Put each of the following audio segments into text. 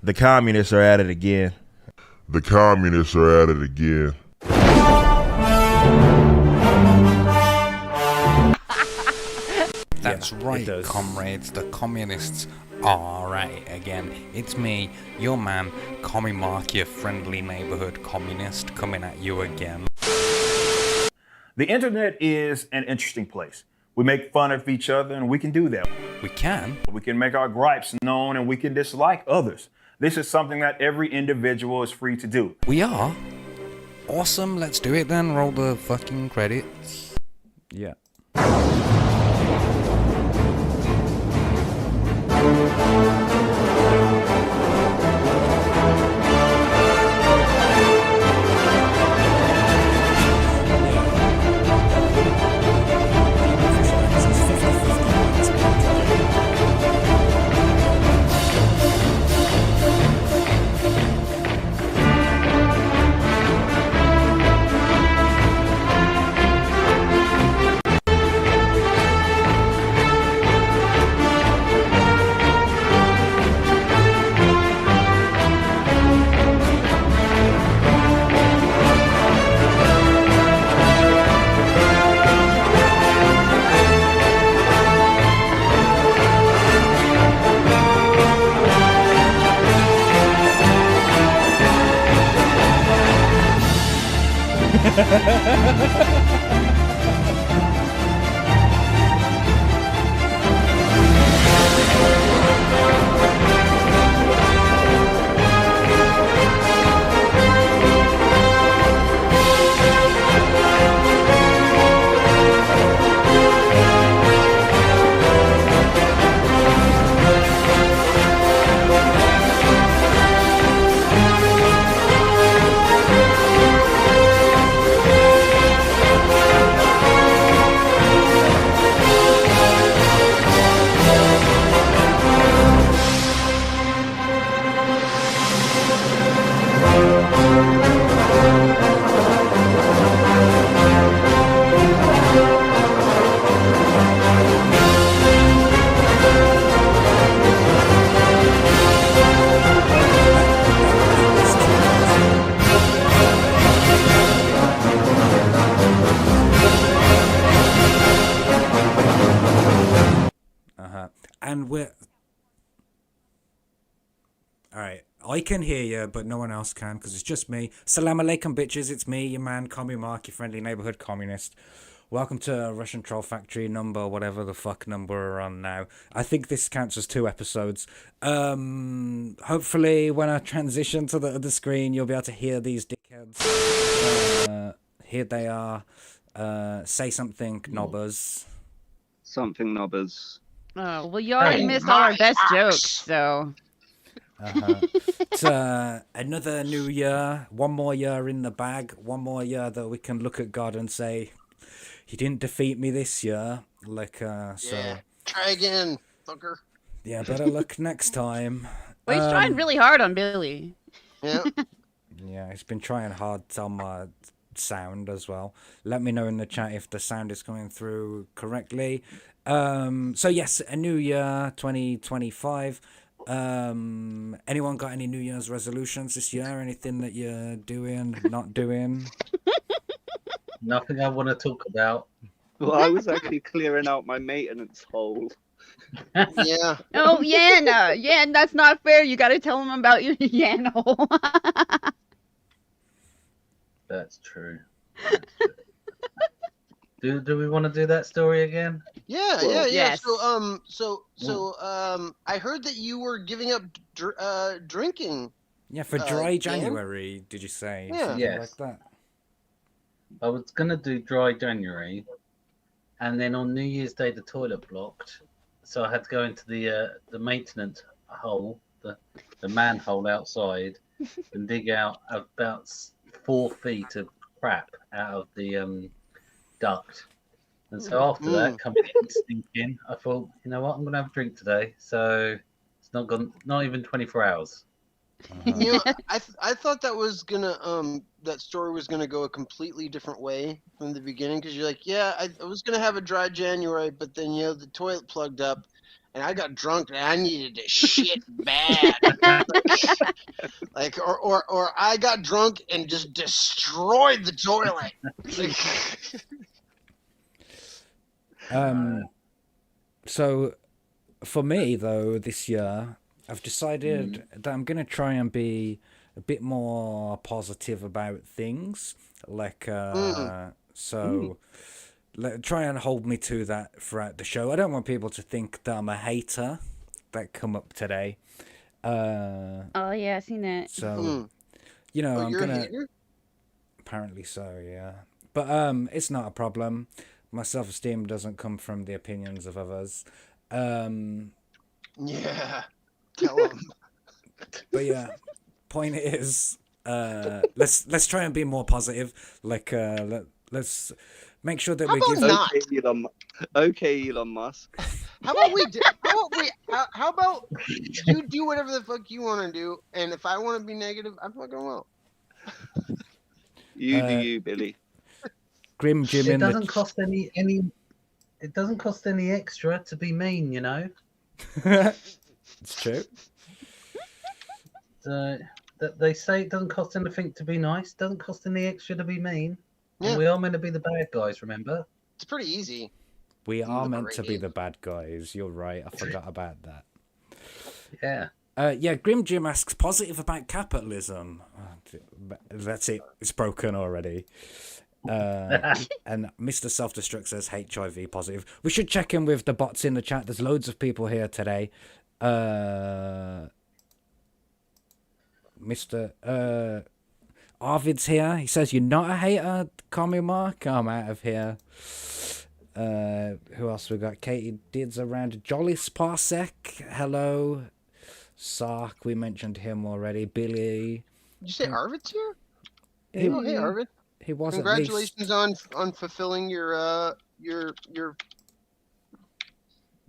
The communists are at it again. The communists are at it again. That's right, comrades. The communists are at it again. It's me, your man, Commie Mark, your friendly neighborhood communist, coming at you again. The internet is an interesting place. We make fun of each other, and we can do that. We can. We can make our gripes known, and we can dislike others. This is something that every individual is free to do. We are? Awesome, let's do it then. Roll the fucking credits. Yeah. And we're... Alright, I can hear you, but no one else can, because it's just me. Salam alaikum, bitches, it's me, your man, Commie Mark, your friendly neighborhood communist. Welcome to Russian Troll Factory number, whatever the fuck number we're on now. I think this counts as 2 episodes. Hopefully, when I transition to the other screen, you'll be able to hear these dickheads. Here they are. Say something, knobbers. Something knobbers. Oh, well, you already missed all our best jokes, so... It's another new year, one more year in the bag, one more year that we can look at God and say, he didn't defeat me this year, like, so... Yeah, try again, fucker. Yeah, better luck next time. Well, he's trying really hard on Billy. Yeah. Yeah, he's been trying hard on my sound as well. Let me know in the chat if the sound is coming through correctly. So yes, a new year, 2025. Anyone got any New Year's resolutions this year? Anything that you're doing, not doing? Nothing I want to talk about. Well, I was actually clearing out my maintenance hole. Yeah. Oh, Yana! Yeah, that's not fair. You gotta tell him about your Yana hole. That's true. Do we want to do that story again? Yeah, Well, yeah. yes. So, I heard that you were giving up drinking. Yeah, for dry Dan? January, did you say? Yeah. Something Yes. like that. I was gonna do dry January, and then on New Year's Day the toilet blocked, so I had to go into the maintenance hole, the manhole outside, and dig out about 4 feet of crap out of the duct. And so after that, coming in stinking, I thought, you know what, I'm gonna have a drink today. So it's not even 24 hours. You know, I thought that was gonna that story was gonna go a completely different way from the beginning, because you're like, yeah, I was gonna have a dry January, but then the toilet plugged up, and I got drunk and I needed to shit bad. Like, or I got drunk and just destroyed the toilet. Like, So, for me though, this year I've decided that I'm gonna try and be a bit more positive about things. Like, try and hold me to that throughout the show. I don't want people to think that I'm a hater. That come up today. Oh yeah, I seen that. So, you know, I'm you're a gonna. hater? Apparently so, yeah. But it's not a problem. My self-esteem doesn't come from the opinions of others. Yeah. Tell them. But yeah, point is, let's try and be more positive. Like, let's make sure that How we about give. not? Okay, Elon Musk. How about we? How about you do whatever the fuck you want to do, and if I want to be negative, I fucking will. You do you, Billy. Grim Jim It in doesn't the. cost any. It doesn't cost any extra to be mean, you know. It's true. That they say it doesn't cost anything to be nice. Doesn't cost any extra to be mean. Yeah. And we are meant to be the bad guys. Remember? It's pretty easy. We are meant to be Liberating. the bad guys. You're right. I forgot about that. Yeah. Yeah, Grim Jim asks positive about capitalism. That's it. It's broken already. And Mr. Self-Destruct says HIV positive. We should check in with the bots in the chat. There's loads of people here today. Mr. Arvid's here. He says, you're not a hater, Commie Mark. I'm out of here. Who else we got? Katie Dids around. Jollis Parsec. Hello. Sark, we mentioned him already. Billy. Did you say Arvid's here? He, Oh, hey, Arvid. he was at Congratulations least. on fulfilling your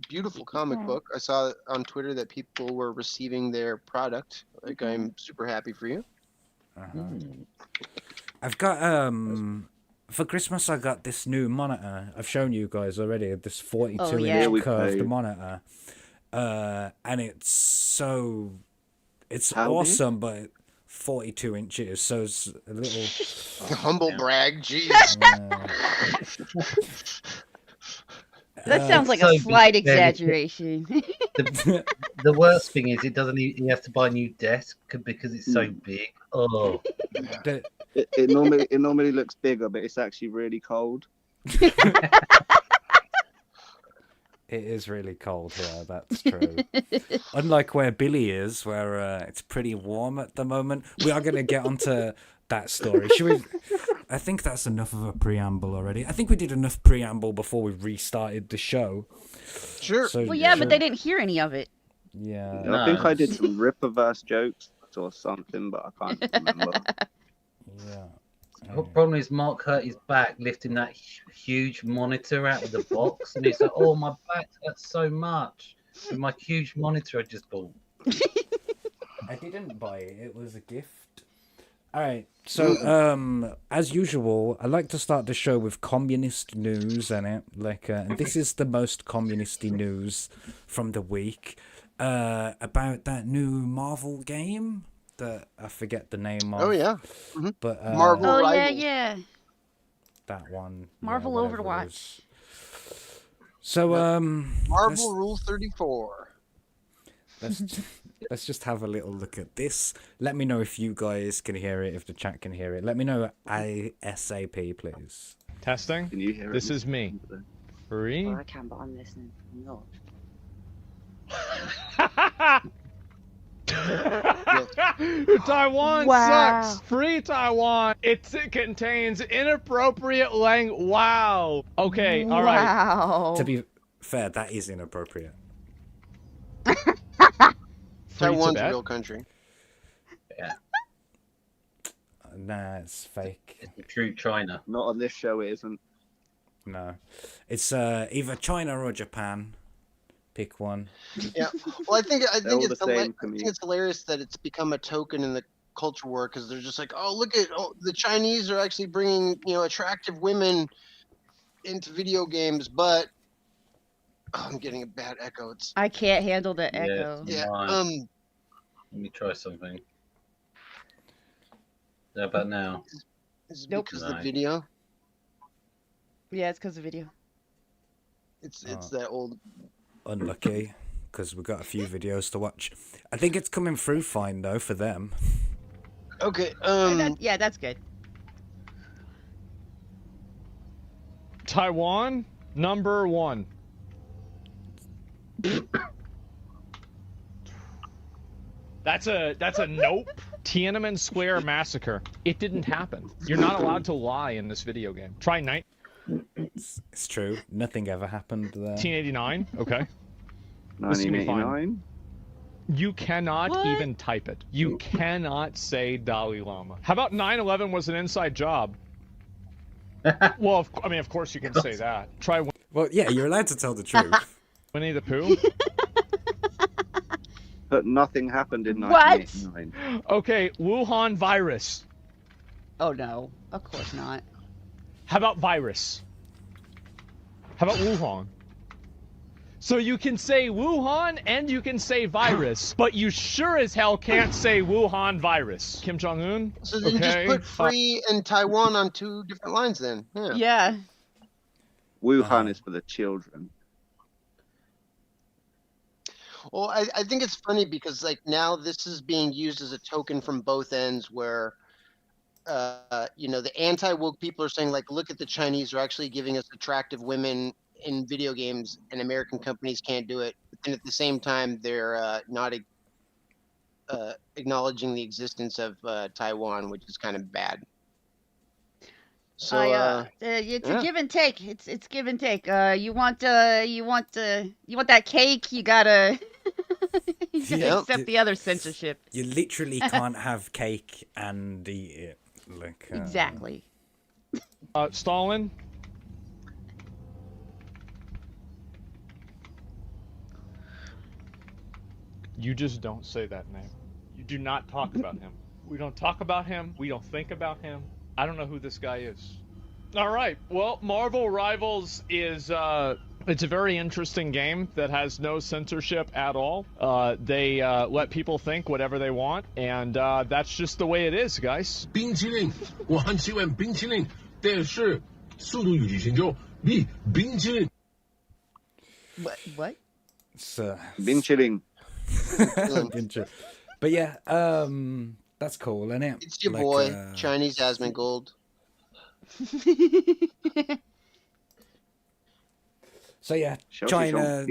beautiful comic book. I saw on Twitter that people were receiving their product. Like, I'm super happy for you. I've got for Christmas I got this new monitor. I've shown you guys already. This 42 yeah. inch we curved played. monitor. And it's How big? awesome, but 42 inches, so it's a little. Humble brag, jeez. That sounds like so a slight big, exaggeration. The worst thing is, it doesn't. He has to buy a new desk because it's so big. Oh, The- It normally looks bigger, but it's actually really cold. It is really cold here, that's true. Unlike where Billy is, where it's pretty warm at the moment. We are going to get onto that story. Should we? I think that's enough of a preamble already. I think we did enough preamble before we restarted the show. Sure. So, Well, yeah, but they didn't hear any of it. Yeah. I think I did some Rippaverse jokes or something, but I can't remember. Yeah. the problem is Mark hurt his back lifting that huge monitor out of the box, and he's like, "Oh, my back hurts so much with my huge monitor I just bought." I didn't buy it. It was a gift. All right. So, as usual, I like to start the show with communist news in it. Like, and this is the most communisty news from the week about that new Marvel game that I forget the name of. Oh yeah. But Marvel. Oh yeah, Rivals. yeah. that one. Marvel whatever it Overwatch. is. So, Marvel Rule 34. let's just have a little look at this. Let me know if you guys can hear it, if the chat can hear it. Let me know ASAP, please. Testing. Can you hear it? This is me. 3. Well, I can, but I'm listening. I'm not. Taiwan Wow. sucks. Free Taiwan. It contains inappropriate language. Wow. Okay. All right. Wow. To be fair, that is inappropriate. Free Taiwan's a Tibet? real country. Nah, it's fake. True China. Not on this show, it isn't. No, it's either China or Japan. Pick one. Yeah. Well, I think They're all it's the same to I me. think it's hilarious that it's become a token in the culture war because they're just like, oh, look at the Chinese are actually bringing attractive women into video games, but I'm getting a bad echo. It's I can't handle the echo. Yeah. yeah. Right. Let me try something. How about now? Is it Nope. because of No. the video? Yeah, it's because of video. It's that old. Unlucky, because we've got a few videos to watch. I think it's coming through fine though for them. Okay. Yeah, that's good. Taiwan, number 1. That's a nope. Tiananmen Square massacre. It didn't happen. You're not allowed to lie in this video game. Try It's true. Nothing ever happened there. 1989. Okay. This is gonna be fine. 1989. You cannot What? even type it. You cannot say Dalai Lama. How about 9/11 was an inside job? Well, I mean, of course you can say that. Try Well, yeah, you're allowed to tell the truth. Winnie the Pooh. But nothing happened in What? 1989. Okay, Wuhan virus. Oh no, of course not. How about virus? How about Wuhan? So you can say Wuhan and you can say virus, but you sure as hell can't say Wuhan virus. Kim Jong-un? So then just put free and Taiwan on 2 different lines then. Yeah. Yeah. Wuhan is for the children. Well, I think it's funny because like now this is being used as a token from both ends where you know, the anti-woke people are saying like, look at the Chinese are actually giving us attractive women in video games and American companies can't do it. But then at the same time, they're not acknowledging the existence of Taiwan, which is kind of bad. So it's yeah. a give and take. It's give and take. You want that cake, you gotta you gotta accept the other censorship. You literally can't have cake and eat it. Like Exactly. Stalin? You just don't say that name. You do not talk about him. We don't talk about him. We don't think about him. I don't know who this guy is. All right. Well, Marvel Rivals is it's a very interesting game that has no censorship at all. They let people think whatever they want, and that's just the way it is, guys. 冰淇淋，我很喜欢冰淇淋，但是速度与激情就比冰淇淋。 What? So, Bing chilling. but yeah, that's cool, isn't it? It's your boy, Chinese Asmongold. So yeah, China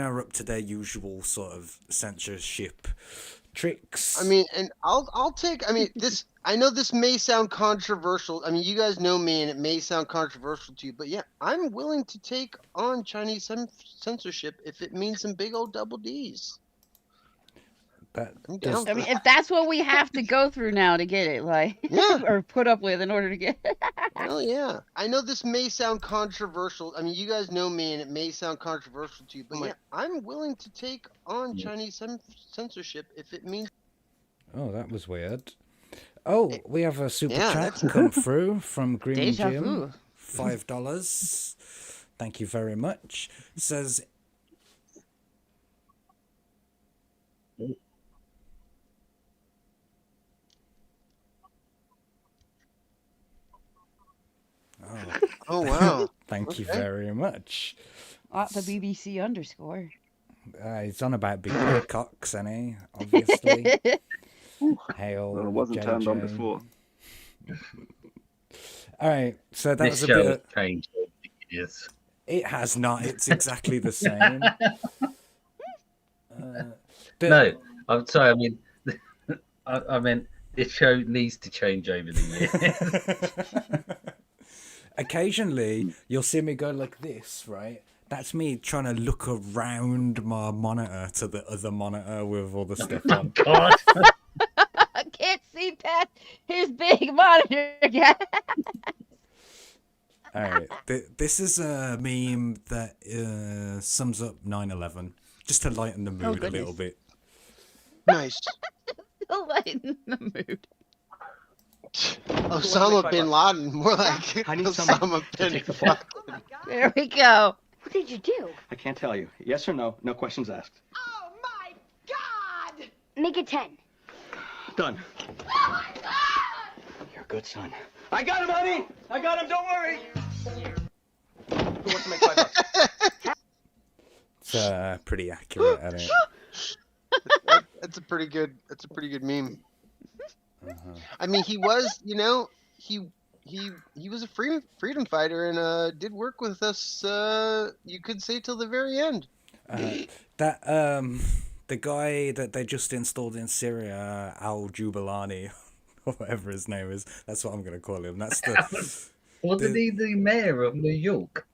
are up to their usual sort of censorship tricks. I mean, and I'll take. I mean, this. I know this may sound controversial. I mean, you guys know me, and it may sound controversial to you, but yeah, I'm willing to take on Chinese censorship if it means some big old double D's. I'm down. I mean, if that's what we have to go through now to get it, like, or put up with in order to get it. Hell yeah. I know this may sound controversial. I mean, you guys know me, and it may sound controversial to you, but yeah, I'm willing to take on Chinese censorship if it means... Oh, that was weird. Oh, we have a super chat come through from Green Jim. $5. Thank you very much. It says... Oh wow. Thank you very much. The BBC underscore. It's on about big black cocks, any obviously. Hail. Well, it wasn't JJ. turned on before. All right, so that This was a show bit. has changed over the years. It has not. It's exactly the same. No, I'm sorry. I mean, I meant this show needs to change over the years. Occasionally, you'll see me go like this, right? That's me trying to look around my monitor to the other monitor with all the stuff on. God. I can't see past his big monitor, guys. All right, this is a meme that sums up 9/11, just to lighten the mood a little bit. Nice. To lighten the mood. Osama bin Laden. More like I need Osama bin Laden. There we go. What did you do? I can't tell you. Yes or no? No questions asked. Oh my God! Make it 10. Done. Oh my God! Good son. I got him, honey! I got him, don't worry! Who wants to make $5? It's pretty accurate, isn't it? That's a pretty good meme. I mean, he was, he was a freedom fighter and did work with us. You could say till the very end. The guy that they just installed in Syria, Al Jubilani, or whatever his name is. That's what I'm going to call him. That's the. Wasn't he the mayor of New York?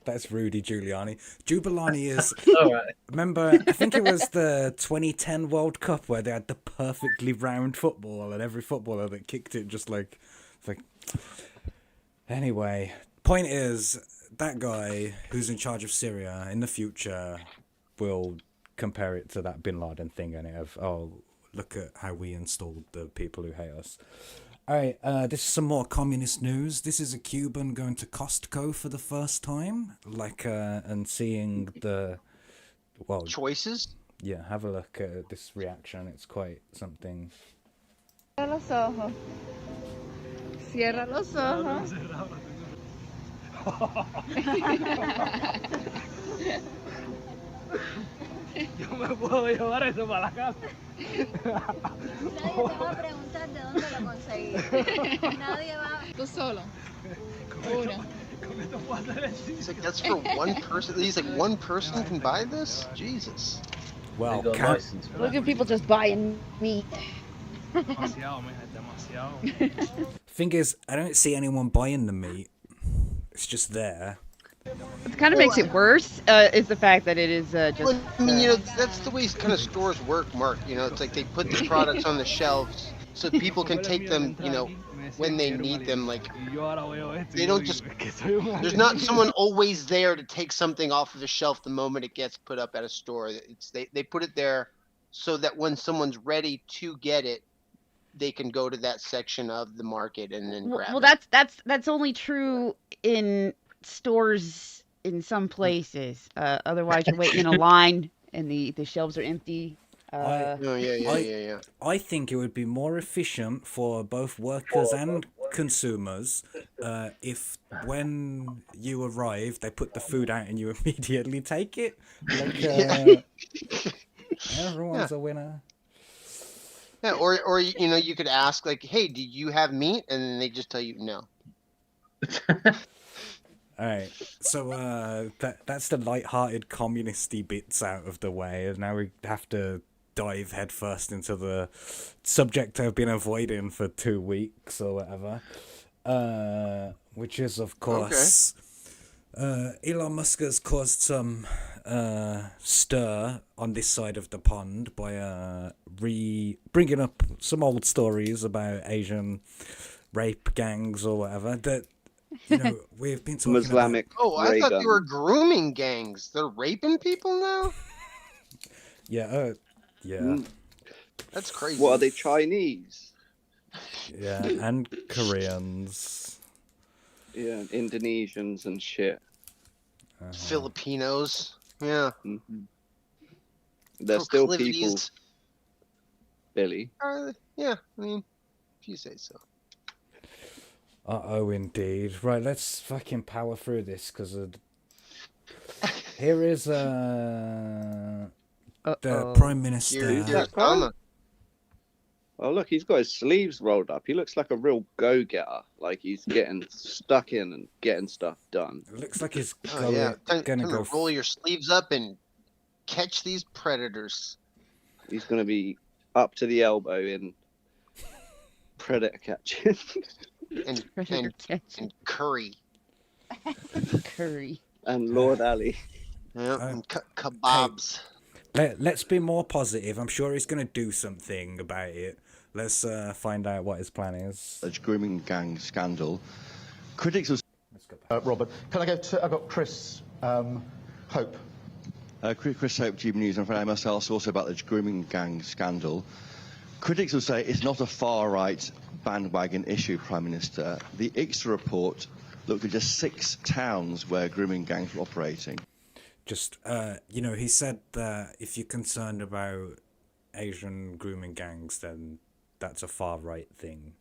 That's Rudy Giuliani. Jubilani is. All right. Remember, I think it was the 2010 World Cup where they had the perfectly round football, and every footballer that kicked it just like. Anyway, point is, that guy who's in charge of Syria in the future will compare it to that Bin Laden thing, and it of, oh, look at how we installed the people who hate us. All right, this is some more communist news. This is a Cuban going to Costco for the first time, and seeing the, choices. Yeah, have a look at this reaction. It's quite something. Cierra los ojos. Cierra los ojos. Yo me puedo llevar eso para la casa. Nadie te va a preguntar de dónde lo conseguí. Nadie va. Tú solo. Uno. He's like, that's for one person. He's like, one person can buy this? Jesus. Well, look at people just buying meat. Thing is, I don't see anyone buying the meat. It's just there. What kind of makes it worse is the fact that it is just. Well, I mean, that's the way kind of stores work, Mark. It's like they put the products on the shelves so people can take them, when they need them. Like, they don't just. There's not someone always there to take something off of the shelf the moment it gets put up at a store. They put it there so that when someone's ready to get it, they can go to that section of the market and then grab it. Well, that's only true in stores in some places. Otherwise, you're waiting in a line and the shelves are empty. Yeah. I think it would be more efficient for both workers and consumers if when you arrive, they put the food out and you immediately take it. Everyone's a winner. Yeah, or you could ask like, hey, do you have meat? And then they just tell you no. All right, so that's the light-hearted communist-y bits out of the way, and now we have to dive headfirst into the subject I've been avoiding for 2 weeks or whatever, which is, of course, Elon Musk has caused some stir on this side of the pond by bringing up some old stories about Asian rape gangs or whatever that. We've been talking Islamic. Oh, I thought they were grooming gangs. They're raping people now? Yeah. That's crazy. What are they, Chinese? Yeah, and Koreans. Yeah, Indonesians and shit. Filipinos. Yeah. Mm-hmm. They're still people, Billy. Yeah, I mean, if you say so. Uh-oh, indeed. Right, let's fucking power through this, because here is the Prime Minister. Oh, look, he's got his sleeves rolled up. He looks like a real go-getter. Like he's getting stuck in and getting stuff done. It looks like he's gonna go roll your sleeves up and catch these predators. He's going to be up to the elbow in predator catching. And curry. Curry. And Lord Ali. Yeah, and kebabs. Let's be more positive. I'm sure he's going to do something about it. Let's find out what his plan is. A grooming gang scandal. Critics of... Robert, can I go to... I've got Chris Hope. Chris Hope, GB News. And I must ask also about the grooming gang scandal. Critics will say it's not a far-right bandwagon issue, Prime Minister. The ICSA report looked at just 6 towns where grooming gangs were operating. Just, he said that if you're concerned about Asian grooming gangs, then that's a far right thing.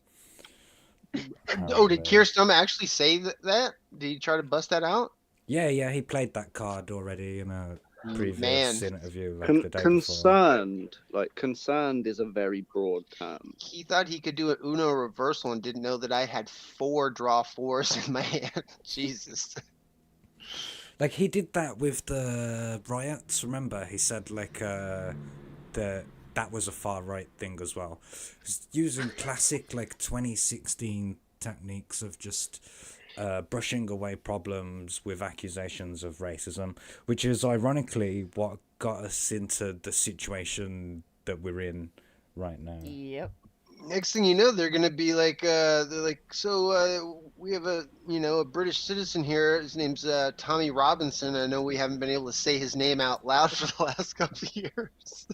Oh, did Keir Starmer actually say that? Did he try to bust that out? Yeah, he played that card already in a previous interview like the day concerned, concerned is a very broad term. He thought he could do an Uno reversal and didn't know that I had 4 draw 4s in my hand. Jesus. Like, he did that with the riots, remember? He said, like, that was a far-right thing as well. He's using classic, like, 2016 techniques of just brushing away problems with accusations of racism, which is ironically what got us into the situation that we're in right now. Yep. Next thing you know, they're gonna be like, they're like, so we have a British citizen here. His name's Tommy Robinson. I know we haven't been able to say his name out loud for the last couple of years.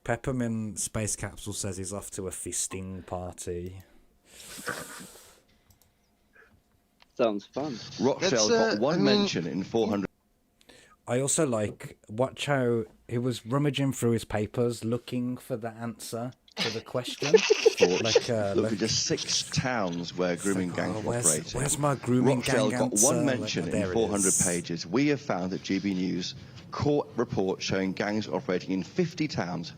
Peppermint Space Capsule says he's off to a fisting party. Sounds fun. Rochelle got one mention in 400. I also watch how he was rummaging through his papers looking for the answer to the question. Look at just 6 towns where grooming gangs operate. Where's my grooming Rochelle gang got answer? one mention in 400 pages. We have found at GB News court report showing gangs operating in 50 towns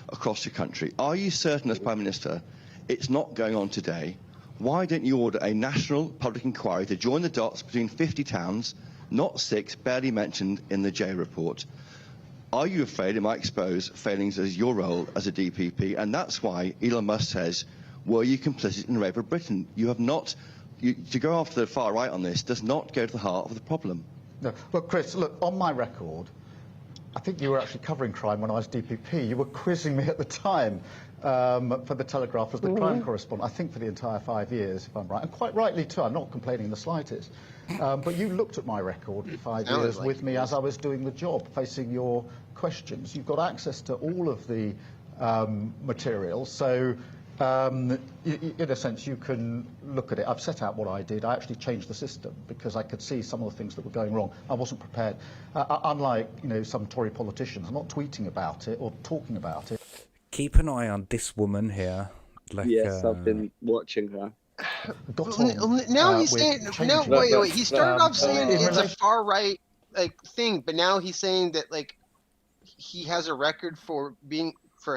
across the country. Are you certain, as Prime Minister, it's not going on today? Why don't you order a national public inquiry to join the dots between 50 towns, not 6, barely mentioned in the J report? Are you afraid it might expose failings as your role as a DPP? And that's why Elon Musk says, were you complicit in the rape of Britain? You have not. To go after the far right on this does not go to the heart of the problem. No. Look, Chris, on my record, I think you were actually covering crime when I was DPP. You were quizzing me at the time for the Telegraph as the crime correspondent, I think for the entire 5 years, if I'm right. And quite rightly, too. I'm not complaining in the slightest. But you looked at my record for 5 years with me as I was doing the job, facing your questions. You've got access to all of the material. So, in a sense, you can look at it. I've set out what I did. I actually changed the system because I could see some of the things that were going wrong. I wasn't prepared. Unlike, some Tory politicians, I'm not tweeting about it or talking about it. Keep an eye on this woman here. Yes, I've been watching her. Now he's saying, wait. He started off saying it's a far right thing, but now he's saying that he has a record for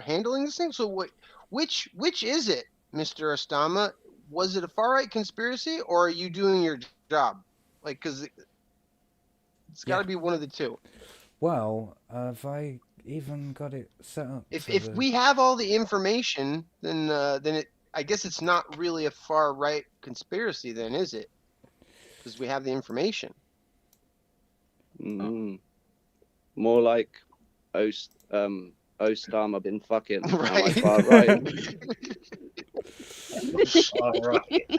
handling this thing. So what? Which is it, Mr. Astama? Was it a far right conspiracy, or are you doing your job? Because it's got to be one of the two. Well, have I even got it set up? If we have all the information, then I guess it's not really a far right conspiracy, then, is it? Because we have the information. More like Ostama been fucking. Right. Far right. All right.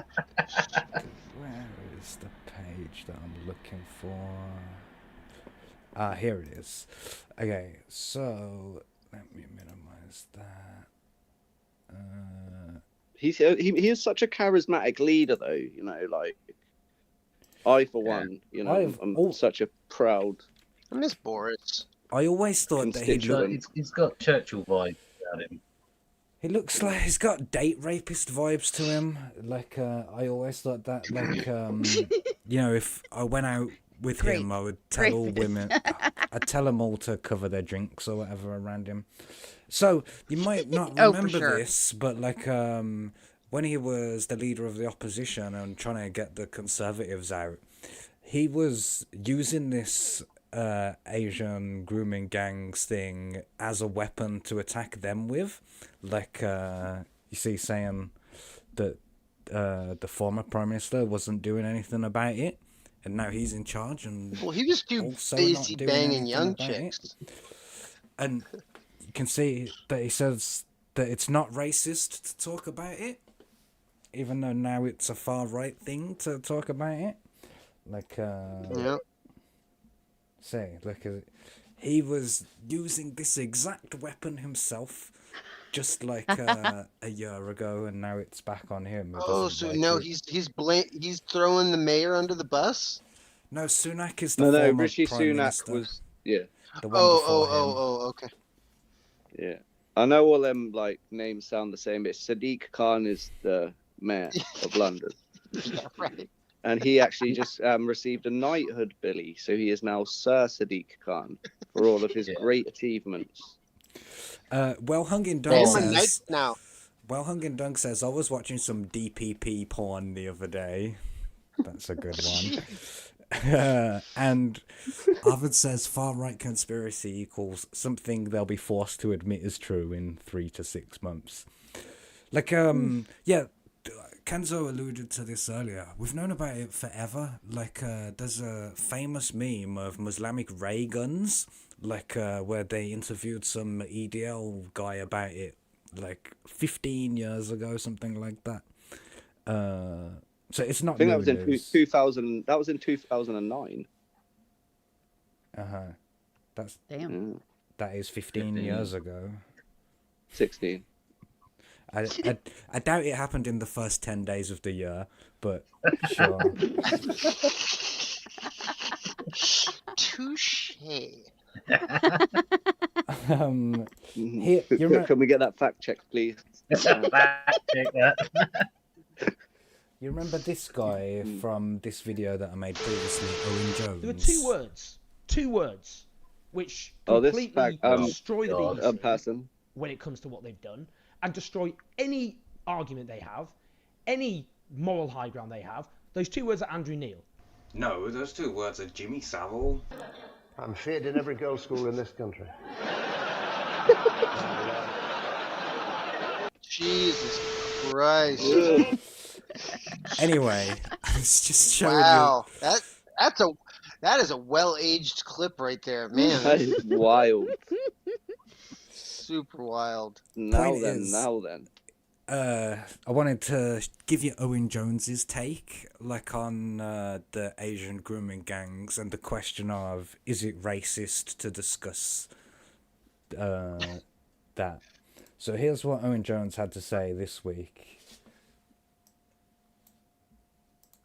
Where is the page that I'm looking for? Here it is. Okay, so let me minimize that. He is such a charismatic leader, though. I for one, I'm such a proud. I miss Boris. I always thought that he's got Churchill vibes about him. He looks like he's got date rapist vibes to him. I always thought that, if I went out with him, I would tell all women, I'd tell them all to cover their drinks or whatever around him. So you might not remember this, but when he was the leader of the opposition and trying to get the Conservatives out, he was using this Asian grooming gangs thing as a weapon to attack them with, you see, saying that the former Prime Minister wasn't doing anything about it, and now he's in charge, and he was too busy banging young chicks. And you can see that he says that it's not racist to talk about it, even though now it's a far right thing to talk about it. He was using this exact weapon himself, just a year ago, and now it's back on him. So now he's throwing the mayor under the bus? No, Sunak is the former Rishi Prime Sunak Minister. was The one before him. Okay. Yeah. I know all them like names sound the same. But Sadiq Khan is the mayor of London. Yeah, right. And he actually just received a knighthood, Billy. So he is now Sir Sadiq Khan for all of his great achievements. Well Hung in Dunk says. Now. Well Hung in Dunk says I was watching some DPP porn the other day. That's a good one. And Arvid says far right conspiracy equals something they'll be forced to admit is true in 3 to 6 months. Like yeah. Kenzo alluded to this earlier. We've known about it forever. Like, there's a famous meme of Islamic ray guns, like, where they interviewed some EDL guy about it, like, 15 years ago, something like that. So it's not. I think that was in 2000. That was in 2009. That's damn. That is 15 years ago. 16. I doubt it happened in the first 10 days of the year, but sure. Touche. Can we get that fact check, please? You remember this guy from this video that I made previously, Owen Jones? There were two words, which completely destroy the BBC when it comes to what they've done, and destroy any argument they have, any moral high ground they have. Those two words are Andrew Neil. No, those two words are Jimmy Savile. I'm feared in every girls' school in this country. Jesus Christ. Anyway, I was just showing you. That is a well-aged clip right there, man. That is wild. Super wild. Now then. I wanted to give you Owen Jones's take, like on the Asian grooming gangs and the question of, is it racist to discuss that? So here's what Owen Jones had to say this week.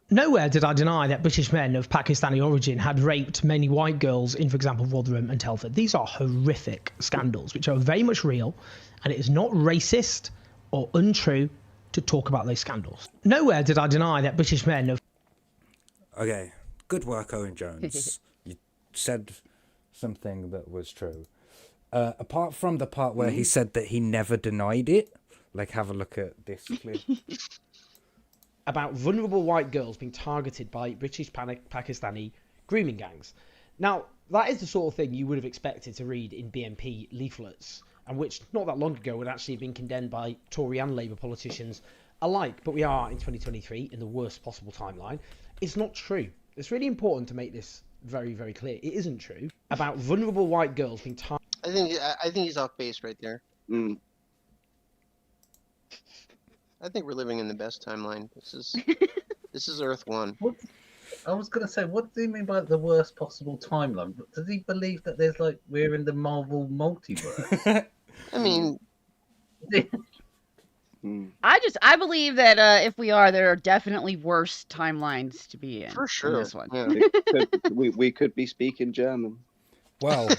Nowhere did I deny that British men of Pakistani origin had raped many white girls in, for example, Rotherham and Telford. These are horrific scandals, which are very much real, and it is not racist or untrue to talk about those scandals. Nowhere did I deny that British men of... Okay, good work, Owen Jones. You said something that was true. Apart from the part where he said that he never denied it, like, have a look at this clip. About vulnerable white girls being targeted by British Pakistani grooming gangs. Now, that is the sort of thing you would have expected to read in BNP leaflets, and which not that long ago would actually have been condemned by Tory and Labour politicians alike. But we are in 2023 in the worst possible timeline. It's not true. It's really important to make this very, very clear. It isn't true. About vulnerable white girls being targeted. I think he's off base right there. I think we're living in the best timeline. This is Earth 1. I was gonna say, what do you mean by the worst possible timeline? Does he believe that there's like we're in the Marvel multiverse? I mean, I believe that if we are, there are definitely worse timelines to be in. For sure. In this one. Yeah. we could be speaking German. Well,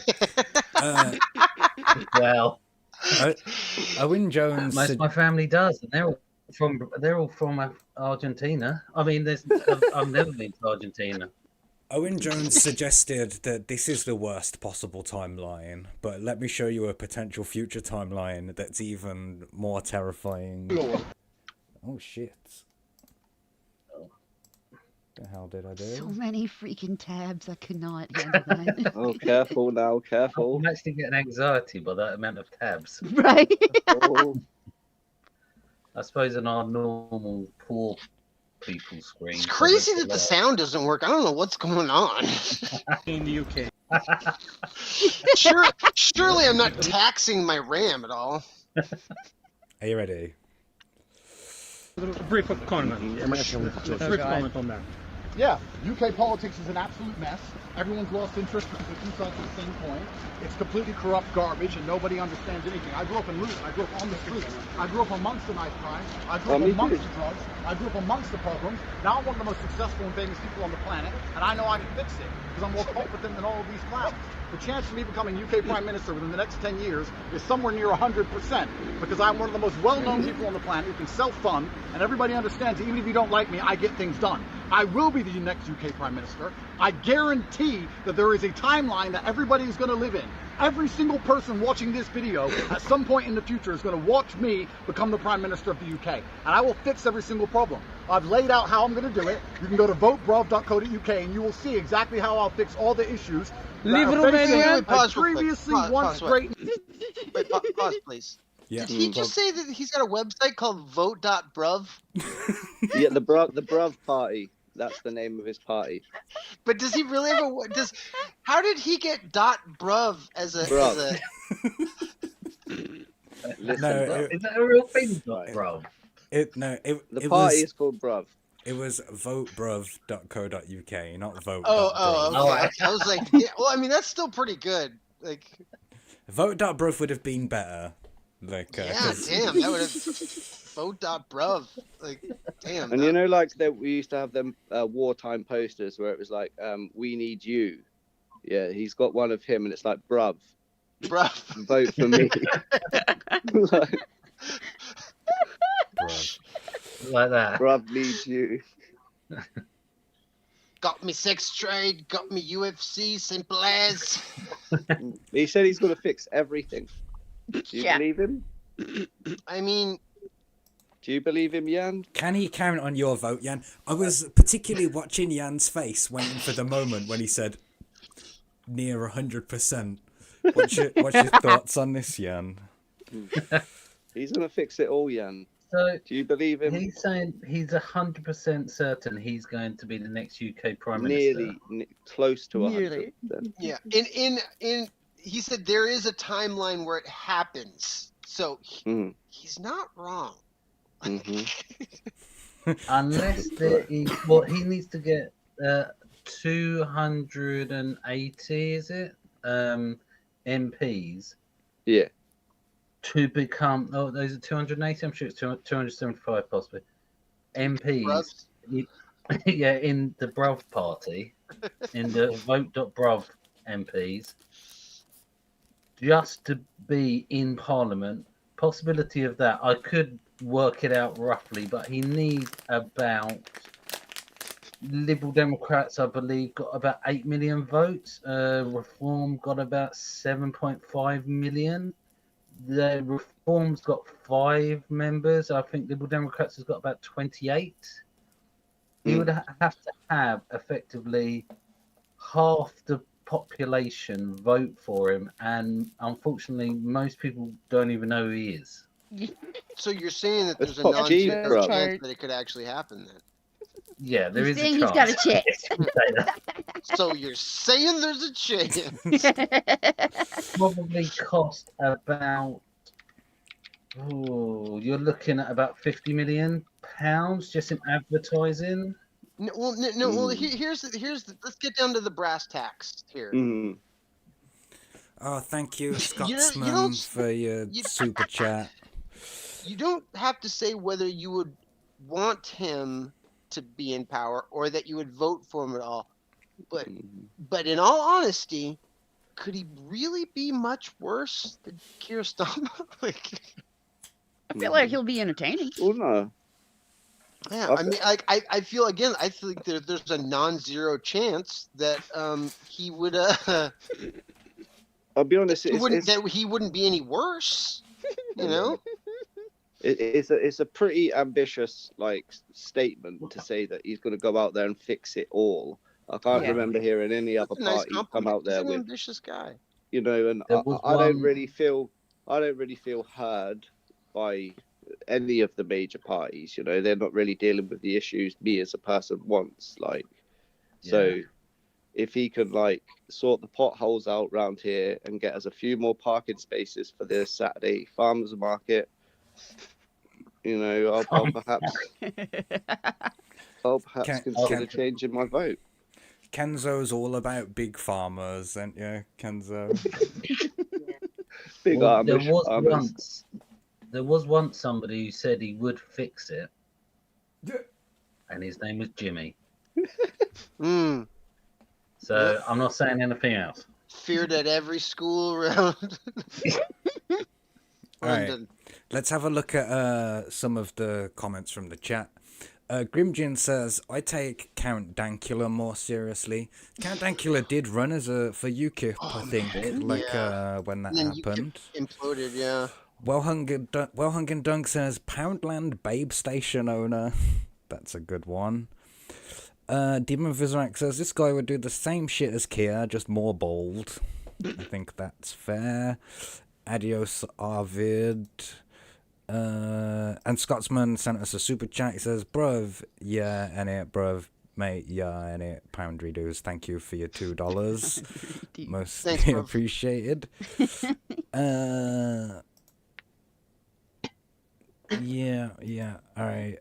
Owen Jones. Most of my family does, and they're all from Argentina. I mean, I've never been to Argentina. Owen Jones suggested that this is the worst possible timeline, but let me show you a potential future timeline that's even more terrifying. Oh shit. The hell did I do? So many freaking tabs, I could not handle that. Oh, careful now, careful. I'm actually getting anxiety by that amount of tabs. Right. I suppose on our normal poor people screen. It's crazy that the sound doesn't work. I don't know what's going on. In the UK. Surely I'm not taxing my RAM at all. Are you ready? Brief comment on that. Yeah, UK politics is an absolute mess. Everyone's lost interest because they're two sides of the same coin. It's completely corrupt garbage and nobody understands anything. I grew up in Luton. I grew up on the streets. I grew up amongst the knife crime. I grew up amongst the drugs. I grew up amongst the pogroms. Now I'm one of the most successful and famous people on the planet, and I know I can fix it because I'm more competent than all of these clowns. The chance of me becoming UK Prime Minister within the next 10 years is somewhere near 100% because I'm one of the most well-known people on the planet who can self-fund, and everybody understands that even if you don't like me, I get things done. I will be the next UK Prime Minister. I guarantee that there is a timeline that everybody is going to live in. Every single person watching this video at some point in the future is going to watch me become the Prime Minister of the UK. And I will fix every single problem. I've laid out how I'm going to do it. You can go to votebruv.co.uk and you will see exactly how I'll fix all the issues that are facing Pause real quick. previously Pause, once pause, great... Wait, pause, please. Yeah. Did he just say that he's got a website called vote.bruv? Yeah, the Bruv Party. That's the name of his party. But does he really have a... How did he get .bruv as a... Bruv. Listen, no, is that a real thing, bruv? The party is called Bruv. It was votebruv.co.uk, not vote. Okay. I was like, yeah, well, I mean, that's still pretty good. Like, vote.bruv would have been better. Like, yeah, damn, that would have vote.bruv. Like, damn. And you know, like we used to have them wartime posters where it was like, "We need you." Yeah, he's got one of him, and it's like, "Bruv, vote for me." Like that. Bruv needs you. Got me sex trade, got me UFC, simple as. He said he's going to fix everything. Do you believe him? I mean... Do you believe him, Jan? Can he count on your vote, Jan? I was particularly watching Jan's face, waiting for the moment when he said, near 100%. What's your thoughts on this, Jan? He's going to fix it all, Jan. So, do you believe him? He's saying he's 100% certain he's going to be the next UK Prime Minister. Close to 100%. Yeah. In he said there is a timeline where it happens. So he's not wrong. Unless he needs to get 280, is it? MPs. Yeah. To become, those are 280. I'm sure it's 275 possibly. MPs, yeah, in the Bruv party, in the vote.bruv MPs, just to be in Parliament. Possibility of that, I could work it out roughly, but he needs about. Liberal Democrats, I believe, got about 8 million votes. Reform got about 7.5 million. The Reform's got 5 members. I think Liberal Democrats has got about 28. He would have to have effectively half the population vote for him, and unfortunately, most people don't even know who he is. So you're saying that there's a non-zero chance that it could actually happen then? Yeah, there is a chance. He's got a chance. So you're saying there's a chance? Probably cost about. Oh, you're looking at about £50 million just in advertising. Well, here's let's get down to the brass tacks here. Oh, thank you, Scotsman, for your super chat. You don't have to say whether you would want him to be in power or that you would vote for him at all. But in all honesty, could he really be much worse than Keir Starmer? I feel like he'll be entertaining. Oh no. Yeah, I mean, I feel again. I think there's a non-zero chance that he would. I'll be honest. That he wouldn't be any worse. You know. It's a pretty ambitious statement to say that he's going to go out there and fix it all. I can't remember hearing any other party come out there with an ambitious guy. You know, and I don't really feel heard by any of the major parties. You know, they're not really dealing with the issues me as a person wants. So if he could sort the potholes out round here and get us a few more parking spaces for this Saturday farmers market. You know, I'll perhaps. I'll perhaps consider changing my vote. Kenzo's all about big farmers, ain't you, Kenzo? Big Well, Amish there was once somebody who said he would fix it, and his name was Jimmy. So I'm not saying anything else. Feared at every school around. All right, let's have a look at some of the comments from the chat. Grimjin says, I take Count Dankula more seriously. Count Dankula did run as for UKIP, I think, when that happened. Imploded, yeah. Wellhungen Dunk says, Poundland Babe Station owner. That's a good one. Demon Vizrak says, this guy would do the same shit as Kia, just more bold. I think that's fair. Adios Arvid. And Scotsman sent us a super chat. He says, bruv, yeah, and it, bruv, mate, yeah, and it, Poundry Doos, thank you for your $2. Mostly appreciated. Yeah, alright.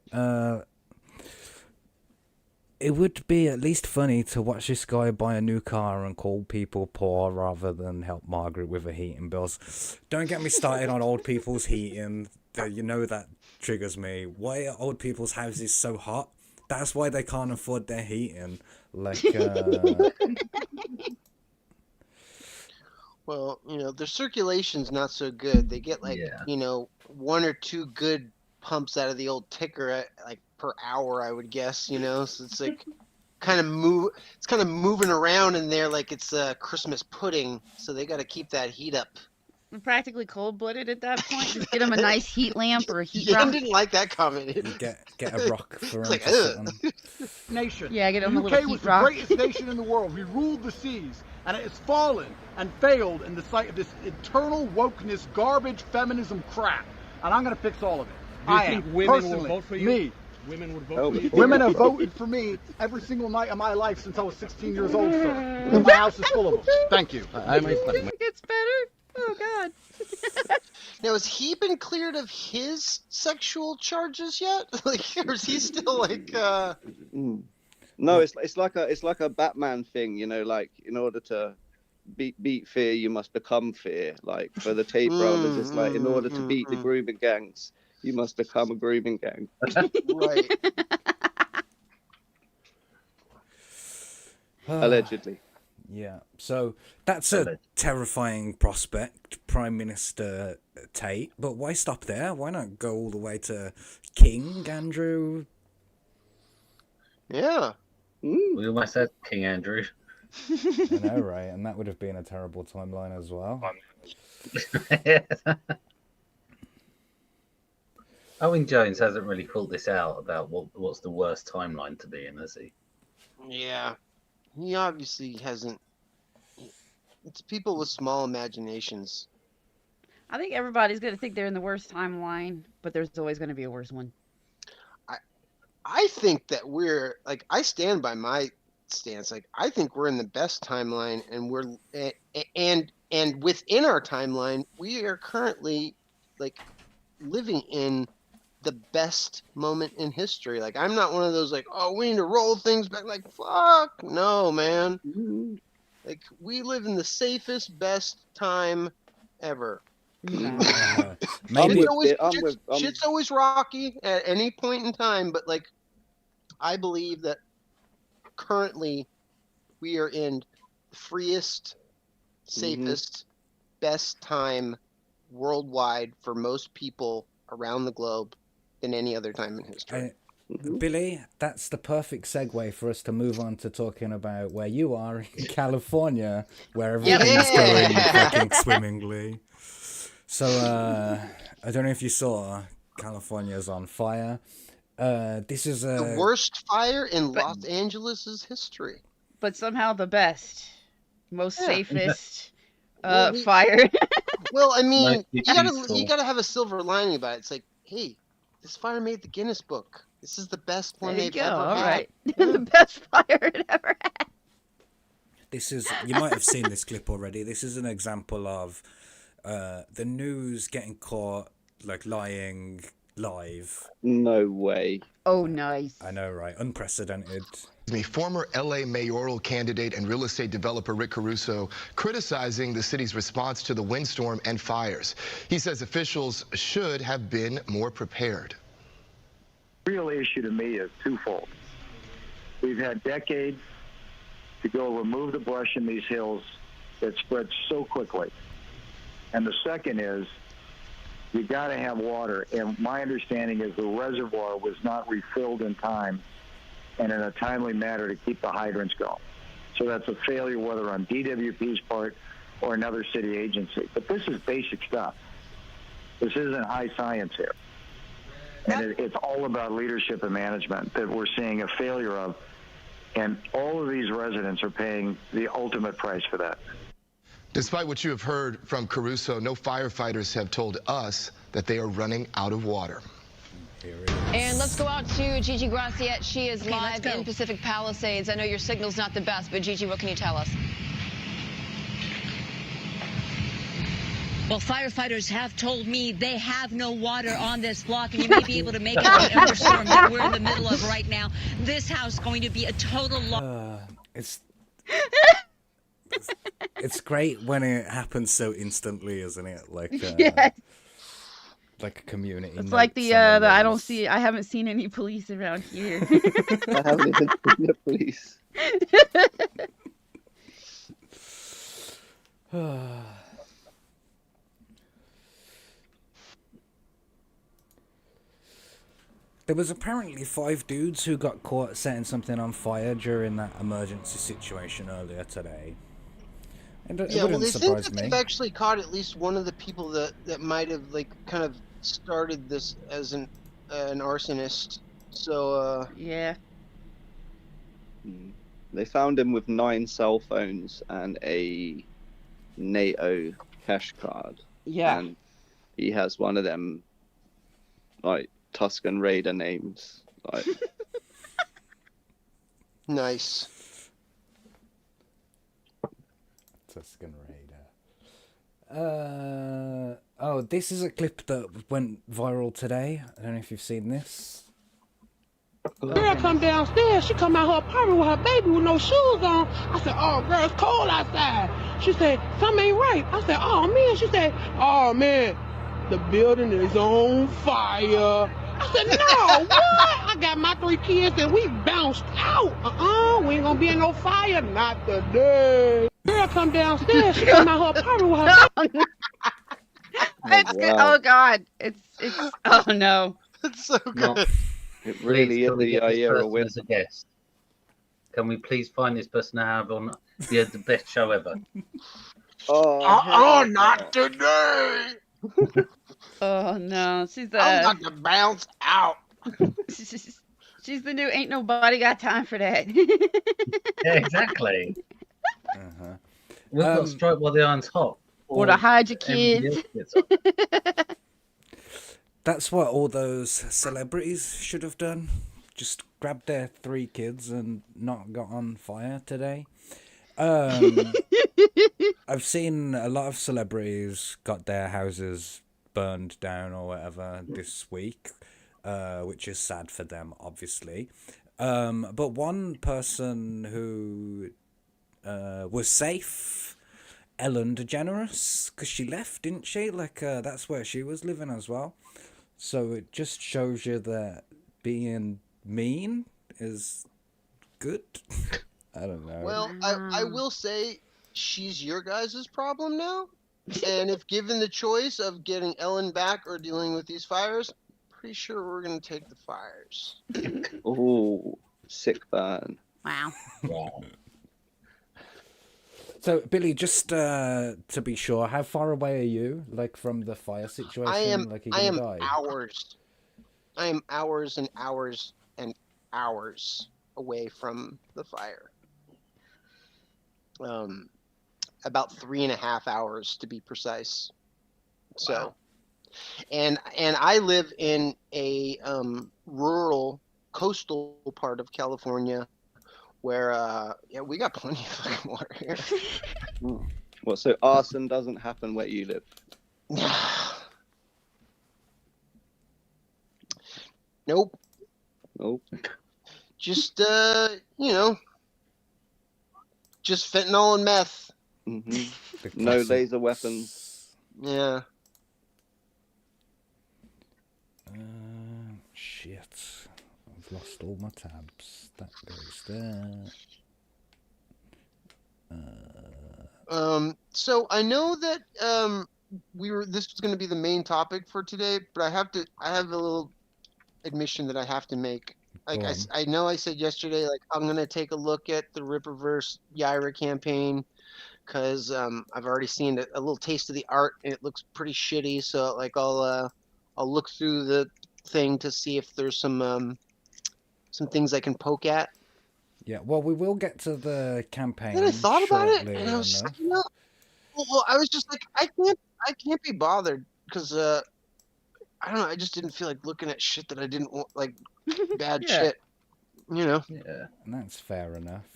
It would be at least funny to watch this guy buy a new car and call people poor rather than help Margaret with her heating bills. Don't get me started on old people's heating. You know that triggers me. Why are old people's houses so hot? That's why they can't afford their heating. Like, Well, their circulation's not so good. They get one or two good pumps out of the old ticker at, per hour, I would guess. So it's like kind of moving around in there like it's Christmas pudding. So they got to keep that heat up. We're practically cold-blooded at that point. Just get him a nice heat lamp or a heat I rock. didn't like that comment. Get a rock for him to sit on. Nation. Yeah, get him a the little UK was heat the rock. greatest nation in the world. We ruled the seas, and it has fallen and failed in the sight of this eternal wokeness, garbage, feminism crap. And I'm going to fix all of it. I think am. women will Personally, vote for you? Me. Women would vote for you? Women have voted for me every single night of my life since I was 16 years old, sir. My house is full of them. Thank you. It gets better. Oh, God. Now, has he been cleared of his sexual charges yet? Or is he still No, it's like a Batman thing, like in order to beat fear, you must become fear. Like for the Tate brothers, it's like in order to beat the grooming gangs, you must become a grooming gang. Right. Allegedly. Yeah, so that's a terrifying prospect, Prime Minister Tate. But why stop there? Why not go all the way to King Andrew? Yeah. We almost said King Andrew. I know, right? And that would have been a terrible timeline as well. Owen Jones hasn't really thought this out about what's the worst timeline to be in, has he? Yeah. He obviously hasn't. It's people with small imaginations. I think everybody's going to think they're in the worst timeline, but there's always going to be a worse one. I think that I stand by my stance. I think we're in the best timeline, and and within our timeline, we are currently living in the best moment in history. I'm not one of those we need to roll things back. Fuck no, man. We live in the safest, best time ever. Maybe Shit's always rocky at any point in time, but I believe that currently we are in the freest, safest, best time worldwide for most people around the globe than any other time in history. Billy, that's the perfect segue for us to move on to talking about where you are in California, where everything's going fucking swimmingly. So, I don't know if you saw, California's on fire. This is the worst fire in Los Angeles' history. But somehow the best. Most safest fire. Well, I mean, you gotta have a silver lining about it. It's hey, this fire made the Guinness Book. This is the best one they've ever had. All right. The best fire it ever had. This is, you might have seen this clip already. This is an example of the news getting caught lying live. No way. Oh, nice. I know, right? Unprecedented. Former LA mayoral candidate and real estate developer Rick Caruso criticizing the city's response to the windstorm and fires. He says officials should have been more prepared. The real issue to me is twofold. We've had decades to go remove the brush in these hills that spreads so quickly. And the second is you got to have water. And my understanding is the reservoir was not refilled in time and in a timely manner to keep the hydrants going. So that's a failure, whether on DWP's part or another city agency. But this is basic stuff. This isn't high science here. And it's all about leadership and management that we're seeing a failure of. And all of these residents are paying the ultimate price for that. Despite what you have heard from Caruso, no firefighters have told us that they are running out of water. And let's go out to Gigi Graciette. She is live in Pacific Palisades. I know your signal's not the best, but Gigi, what can you tell us? Well, firefighters have told me they have no water on this block, and you may be able to make out whatever storm that we're in the middle of right now. This house going to be a total loss. It's great when it happens so instantly, isn't it? Like Yes. like a community. It's note like the someone I haven't seen any police around here. I haven't even seen the police. There was apparently 5 dudes who got caught setting something on fire during that emergency situation earlier today. It Yeah, well, wouldn't they think surprise that me. they've actually caught at least one of the people that might have like kind of started this as an arsonist. So yeah. They found him with 9 cell phones and a NATO cash card. Yeah. And he has one of them, like, Tuscan Raider names. Like, nice. Tuscan Raider. Oh, this is a clip that went viral today. I don't know if you've seen this. Girl come downstairs. She come out her apartment with her baby with no shoes on. I said, "Oh, girl, it's cold outside." She said, "Something ain't right." I said, "Oh man." She said, "Oh man, the building is on fire." I said, "No, what?" I got my 3 kids and we bounced out. We ain't gonna be in no fire, not today. Girl come downstairs. She come out her apartment with her baby. It's good. Oh God, it's oh no. It's so good. it really is the Yaira win. As a guest. Can we please find this person to have on the best show ever? Oh, not today. Oh no, she's I'm about to bounce out. she's the new ain't nobody got time for that. Yeah, exactly. We've got to strike while the iron's hot. Or to hide your kids. That's what all those celebrities should have done. Just grabbed their 3 kids and not got on fire today. I've seen a lot of celebrities got their houses burned down or whatever this week, which is sad for them, obviously. But one person who was safe, Ellen DeGeneres, because she left, didn't she? Like, that's where she was living as well. So it just shows you that being mean is good. I don't know. Well, I will say she's your guys' problem now. And if given the choice of getting Ellen back or dealing with these fires, pretty sure we're going to take the fires. Oh, sick burn. Wow. So, Billy, just to be sure, how far away are you, like, from the fire situation? I am die? hours. I am hours and hours and hours away from the fire. About 3.5 hours to be precise. So, wow. and I live in a rural coastal part of California where we got plenty of fucking water here. Well, so arson doesn't happen where you live? Nope. Nope. Just just fentanyl and meth. No laser weapons. Yeah. Shit. I've lost all my tabs. That goes there. So I know that this was going to be the main topic for today, but I have a little admission that I have to make. Like I know I said yesterday, like I'm going to take a look at the Rippaverse Yaira campaign because I've already seen a little taste of the art and it looks pretty shitty. So like I'll look through the thing to see if there's some things I can poke at. Yeah, well, we will get to the campaign. Then I thought about it, and I enough. was just like, well, I was just like, I can't be bothered because I don't know, I just didn't feel like looking at shit that I didn't want, like bad shit, Yeah, and that's fair enough.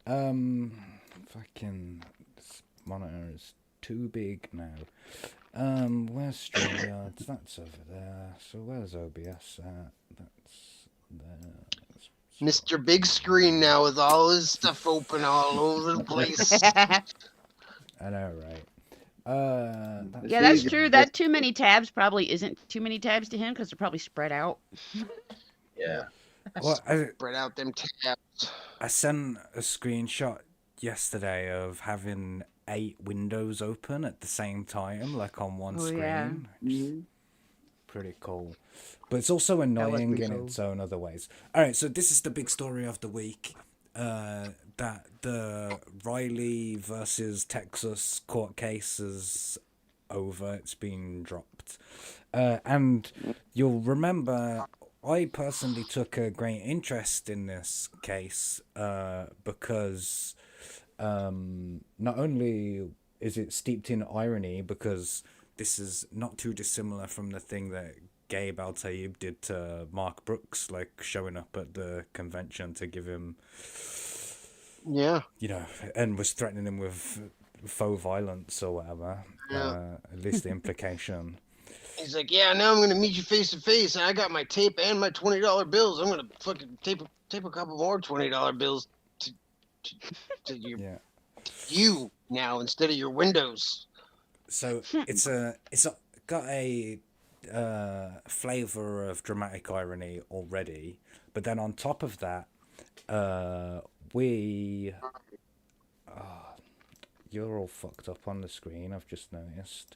Fucking this monitor is too big now. Where's StreamYard? That's over there. So where's OBS at? That's there. Mr. Big Screen now with all his stuff open all over the place. I know, right? Yeah, that's true. That too many tabs probably isn't too many tabs to him because they're probably spread out. Yeah. Well, spread out them tabs. I sent a screenshot yesterday of having 8 windows open at the same time, like on one screen. Yeah. Pretty cool. But it's also annoying in its own other ways. Alright, so this is the big story of the week. That the Riley versus Texas court case is over. It's been dropped. And you'll remember I personally took a great interest in this case because not only is it steeped in irony, because this is not too dissimilar from the thing that Gabe Al-Taib did to Mark Brooks, like showing up at the convention to give him, and was threatening him with faux violence or whatever. At least the implication. He's like, yeah, now I'm going to meet you face to face, and I got my tape and my $20 bills. I'm going to fucking tape a couple more $20 bills to you now instead of your windows. So it's got a flavor of dramatic irony already, but then on top of that, you're all fucked up on the screen. I've just noticed.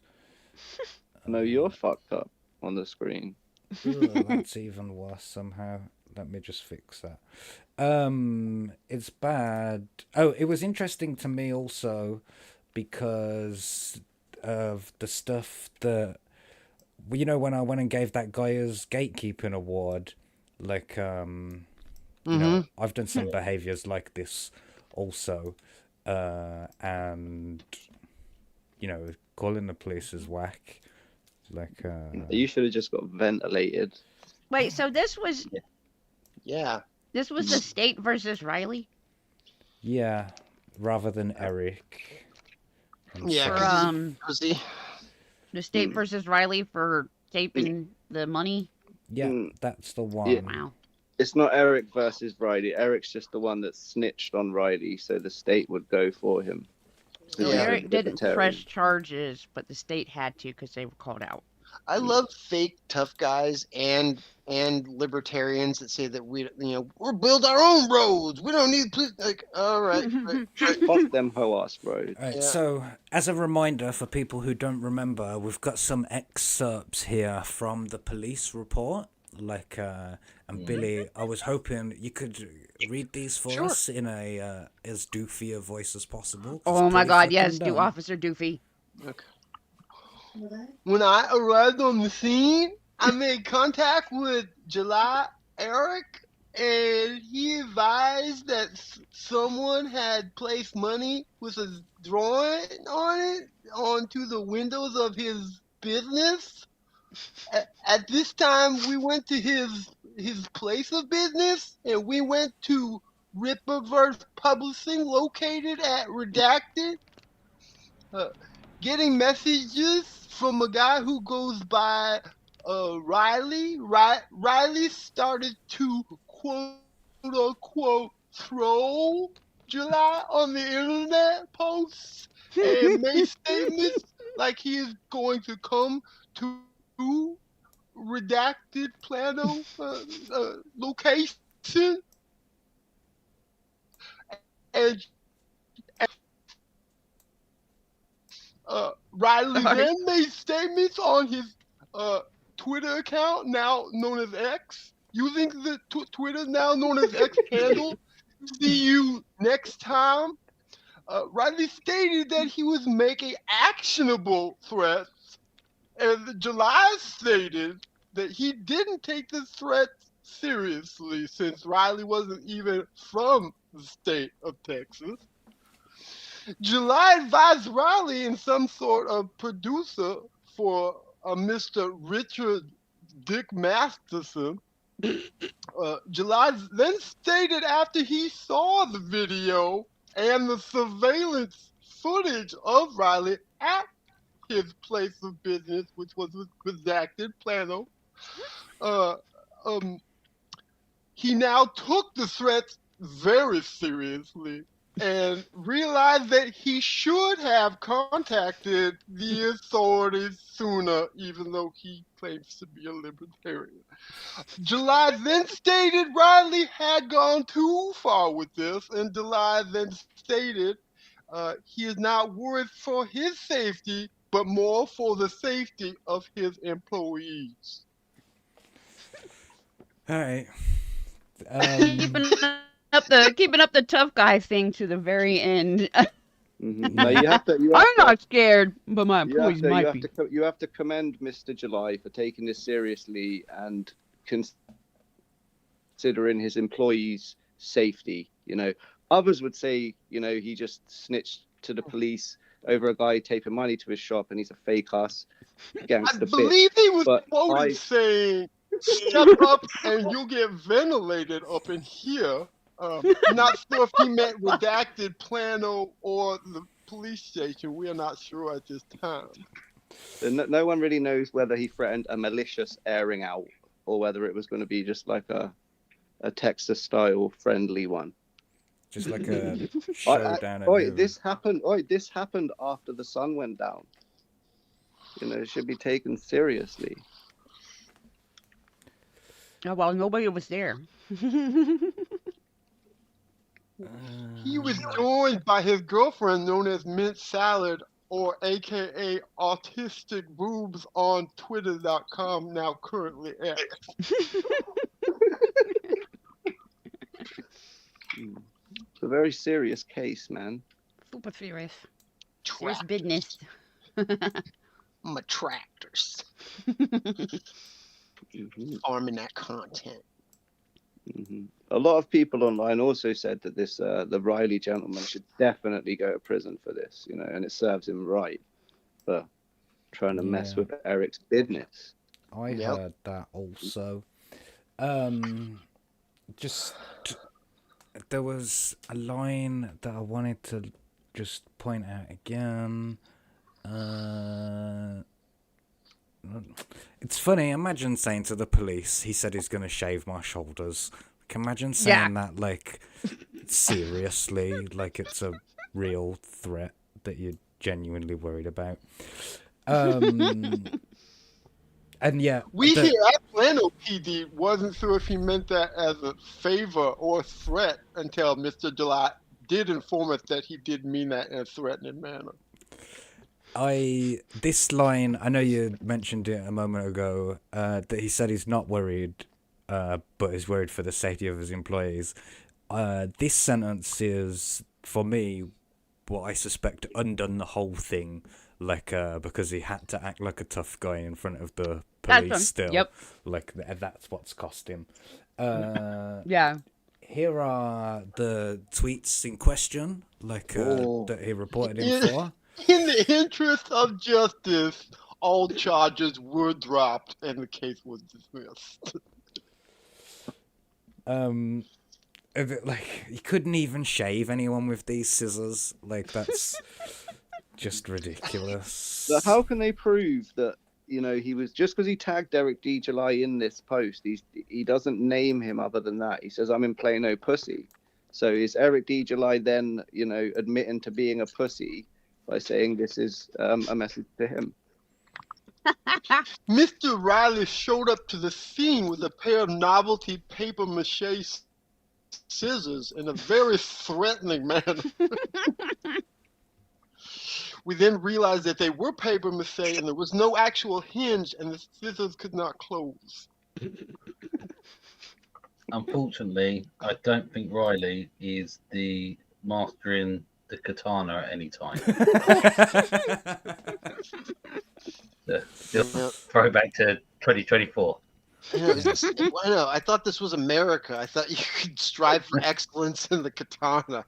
No, you're fucked up on the screen. That's even worse somehow. Let me just fix that. It's bad. Oh, it was interesting to me also because of the stuff that, you know, when I went and gave that guy his gatekeeping award, like, you know, I've done some behaviors like this also, and, you know, calling the police is whack. Like, you should have just got ventilated. Wait, so this was... Yeah. This was the state versus Riley? Yeah, rather than Eric. Yeah, the state versus Riley for taping the money? Yeah, that's the one. Yeah. Wow. It's not Eric versus Riley. Eric's just the one that snitched on Riley, so the state would go for him. So Eric didn't press charges, but the state had to because they were called out. I love fake tough guys and libertarians that say that we'll build our own roads. We don't need all right. Fuck them ho-ass roads. Right, so as a reminder for people who don't remember, we've got some excerpts here from the police report. Like, and Billy, I was hoping you could read these for us in a as doofy a voice as possible. Oh my God, yes, do Officer Doofy. Okay. When I arrived on the scene, I made contact with July Eric, and he advised that someone had placed money with a drawing on it onto the windows of his business. At this time, we went to his place of business, and we went to Rippaverse Publishing, located at Redacted, getting messages from a guy who goes by Riley started to quote unquote troll July on the internet posts and made statements like he is going to come to redacted plano location and Riley then made statements on his Twitter account, now known as X, using the Twitter now known as X handle. See you next time. Riley stated that he was making actionable threats, and July stated that he didn't take the threat seriously since Riley wasn't even from the state of Texas. July advised Riley and some sort of producer for Mr. Richard Dick Masterson. July then stated after he saw the video and the surveillance footage of Riley at his place of business, which was redacted plano, he now took the threats very seriously and realized that he should have contacted the authorities sooner, even though he claims to be a libertarian. July then stated Riley had gone too far with this, and July then stated he is not worried for his safety, but more for the safety of his employees. All right. Keeping up the tough guy thing to the very end. No, you have to. I'm not scared, but my employees might be. You have to commend Mr. July for taking this seriously and considering his employees' safety. You know, others would say, you know, he just snitched to the police over a guy taping money to his shop, and he's a fake ass gangster. I believe he was quoted saying, "Step up and you'll get ventilated up in here." Not sure if he meant redacted plano or the police station. We are not sure at this time. No one really knows whether he threatened a malicious airing out or whether it was going to be just like a Texas-style friendly one. Just like a showdown. This happened after the sun went down. You know, it should be taken seriously. Oh, well, nobody was there. He was joined by his girlfriend known as Mint Salad, or aka Autistic Boobs on Twitter.com, now currently X. It's a very serious case, man. Super serious. Serious business. Tractors. Farming that content. A lot of people online also said that this the Riley gentleman should definitely go to prison for this, you know, and it serves him right for trying to mess with Eric's business. I heard that also. Just there was a line that I wanted to just point out again. It's funny, imagine saying to the police, he said he's going to shave my shoulders. Can imagine saying that, like, seriously, like it's a real threat that you're genuinely worried about. And yeah. We here at Plano PD wasn't sure if he meant that as a favor or threat until Mr. July did inform us that he did mean that in a threatening manner. This line, I know you mentioned it a moment ago, that he said he's not worried, but is worried for the safety of his employees. This sentence is, for me, what I suspect undone the whole thing, like, because he had to act like a tough guy in front of the police still. Yep. Like, that's what's cost him. Yeah. Here are the tweets in question, like, that he reported him for. In the interest of justice, all charges were dropped and the case was dismissed. Like, you couldn't even shave anyone with these scissors. Like, that's just ridiculous. So how can they prove that you know, he was just because he tagged Eric D. July in this post, he doesn't name him other than that. He says, "I'm in Plano pussy." So is Eric D. July then, you know, admitting to being a pussy by saying this is a message to him? Mr. Riley showed up to the scene with a pair of novelty paper mache scissors in a very threatening manner. We then realized that they were paper mache and there was no actual hinge and the scissors could not close. Unfortunately, I don't think Riley is the mastering the katana at any time. Still throwback to 2024. I know. I thought this was America. I thought you could strive for excellence in the katana.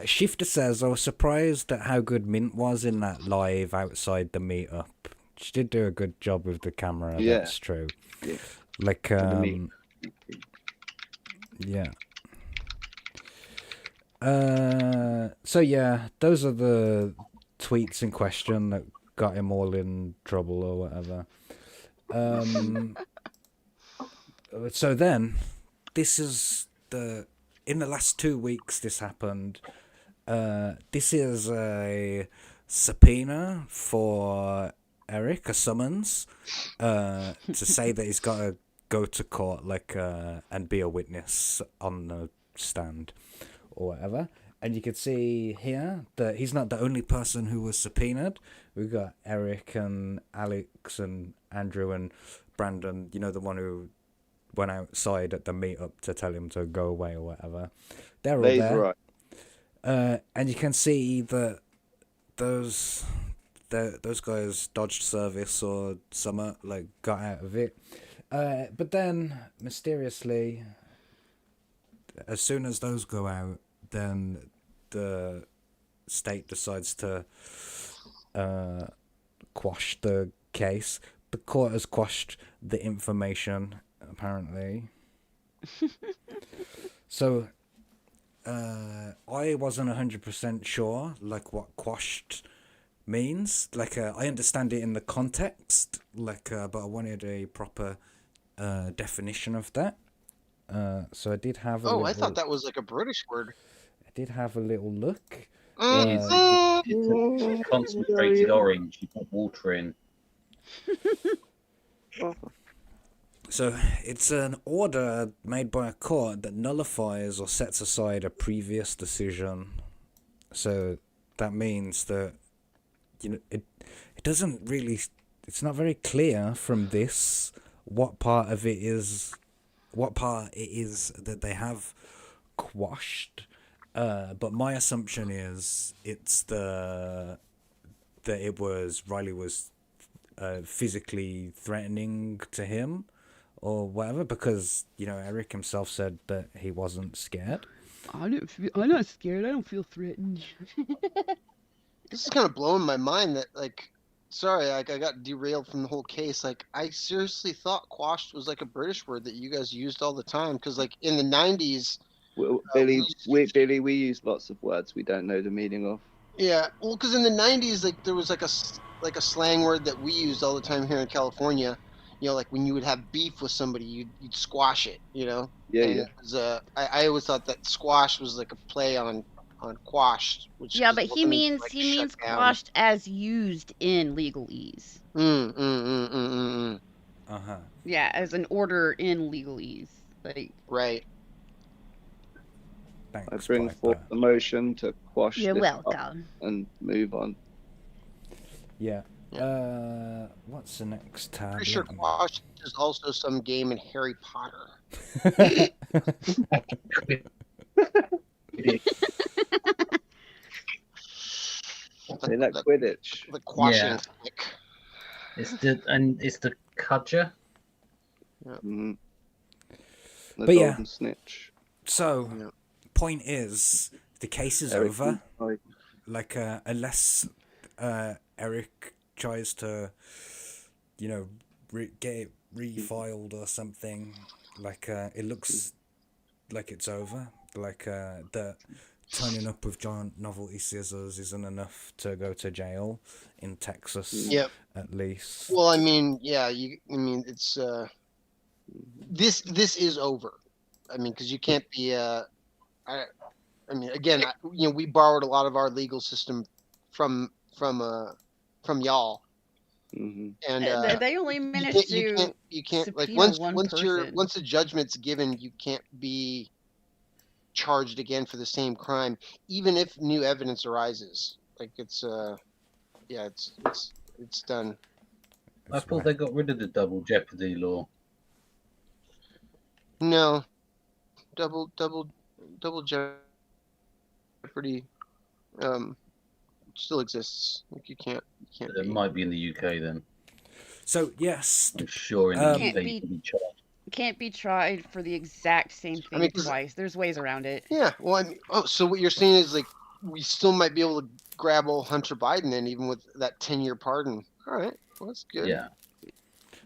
Shifter says, I was surprised at how good Mint was in that live outside the meetup. She did do a good job with the camera, Yeah. that's true. Yeah. Like, yeah. So yeah, those are the tweets in question that got him all in trouble or whatever. So then, this is in the last 2 weeks this happened. This is a subpoena for Eric, a summons, to say that he's got to go to court, and be a witness on the stand or whatever. And you can see here that he's not the only person who was subpoenaed. We've got Eric and Alex and Andrew and Brandon, you know, the one who went outside at the meetup to tell him to go away or whatever. They're all there. Right. And you can see that those guys dodged service or something, got out of it. But then, mysteriously, as soon as those go out, then the state decides to quash the case. The court has quashed the information, apparently. So, I wasn't 100% sure, what quashed means. I understand it in the context, but I wanted a proper definition of that. So I did have a little... I thought that was like a British word. I did have a little look. It's a concentrated orange. You put water in. So it's an order made by a court that nullifies or sets aside a previous decision. So that means that, you know, it doesn't really... It's not very clear from this what part it is that they have quashed. But my assumption is Riley was physically threatening to him or whatever, because, you know, Eric himself said that he wasn't scared. I'm not scared. I don't feel threatened. This is kind of blowing my mind that, sorry, I got derailed from the whole case. I seriously thought quashed was a British word that you guys used all the time. Because, in the 90s... Well, Billy, we use lots of words we don't know the meaning of. Yeah, well, because in the 90s, there was, a slang word that we used all the time here in California. You know, when you would have beef with somebody, you'd squash it, you know? Yeah, and yeah. It was, I always thought that squash was, a play on quashed. Which yeah, but he means quashed as used in legalese. Uh-huh. Yeah, as an order in legalese. Right. Thanks, I bring forth the motion to quash You're this welcome. and move on. Yeah. What's the next tab? Pretty sure quashed is also some game in Harry Potter. In that Quidditch. The quashing. Yeah. It's the cudger. Yeah. Mm-hmm. The But yeah. golden snitch. So, point is, the case is over. Like, unless Eric tries to, you know, get it refiled or something, it looks like it's over. The turning up with giant novelty scissors isn't enough to go to jail in Texas, Yep. at least. Well, I mean, yeah, it's this is over. I mean, because you can't be I mean, again, we borrowed a lot of our legal system from y'all. Mm-hmm. And they only managed to you can't like subpoena once the judgment's given, you can't be charged again for the same crime, even if new evidence arises. Like it's done. I thought they got rid of the double jeopardy law. No, double jeopardy still exists. Like you can't. It might be in the UK then. So yes, I'm sure in the UK you can be charged. Can't be tried for the exact same thing twice. There's ways around it. Yeah, well, I mean, so what you're saying is like we still might be able to grab old Hunter Biden then, even with that 10-year pardon. All right, well, that's good. Yeah.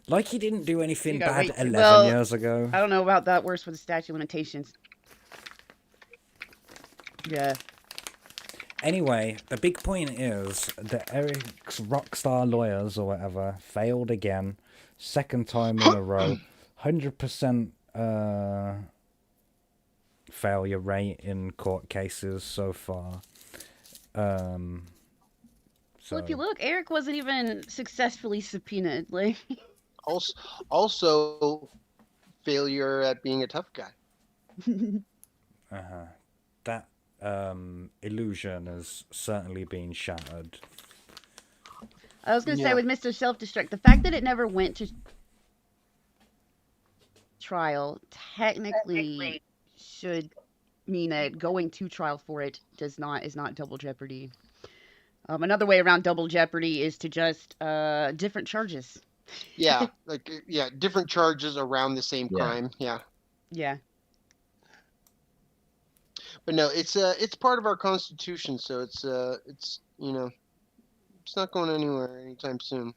Like he didn't do anything bad wait. 11 Well, years ago. I don't know about that. Worse for the statute of limitations. Yeah. Anyway, the big point is that Eric's rockstar lawyers or whatever failed again, second time in a row, 100% failure rate in court cases so far. Well, if you look, Eric wasn't even successfully subpoenaed. Like, also failure at being a tough guy. That illusion has certainly been shattered. I was going to say with Mr. Self-Destruct, the fact that it never went to trial technically should mean that going to trial for it is not double jeopardy. Another way around double jeopardy is to just different charges. Yeah, different charges around the same crime. Yeah. But no, it's part of our Constitution, so it's it's not going anywhere anytime soon.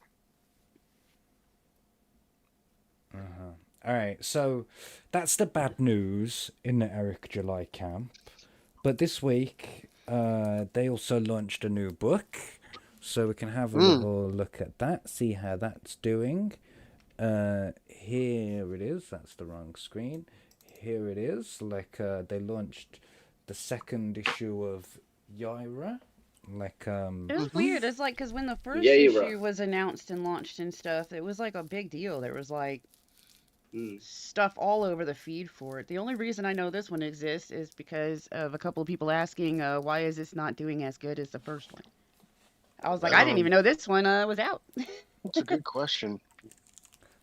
All right, so that's the bad news in the Eric July camp. But this week, they also launched a new book, so we can have a little look at that, see how that's doing. Here it is. That's the wrong screen. Here it is. Like they launched the second issue of Yaira. Like it was weird. It's like because when the first Yaira. issue was announced and launched and stuff, it was like a big deal. There was like stuff all over the feed for it. The only reason I know this one exists is because of a couple of people asking, why is this not doing as good as the first one? I was like, I didn't even know this one was out. That's a good question.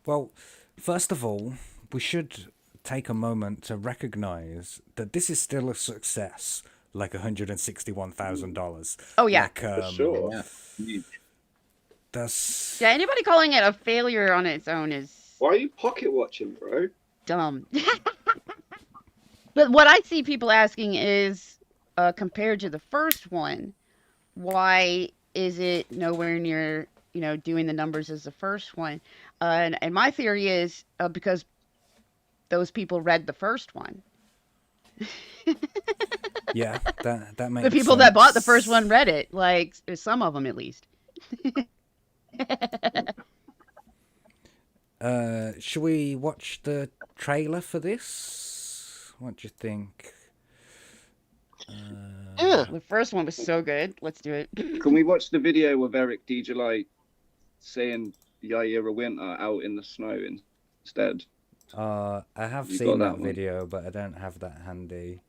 Well, first of all, we should take a moment to recognize that this is still a success, like $161,000. Oh, yeah. Like, For sure. That's... Yeah, anybody calling it a failure on its own is... Why are you pocket watching, bro? Dumb. But what I see people asking is, compared to the first one, why is it nowhere near, doing the numbers as the first one? And my theory is because those people read the first one. Yeah, that makes The people that bought the first one read it, like some of them at least. Should we watch the trailer for this? What do you think? The first one was so good. Let's do it. Can we watch the video of Eric D. July saying Yaira Winter out in the snow instead? I have seen that video, but I don't have that handy.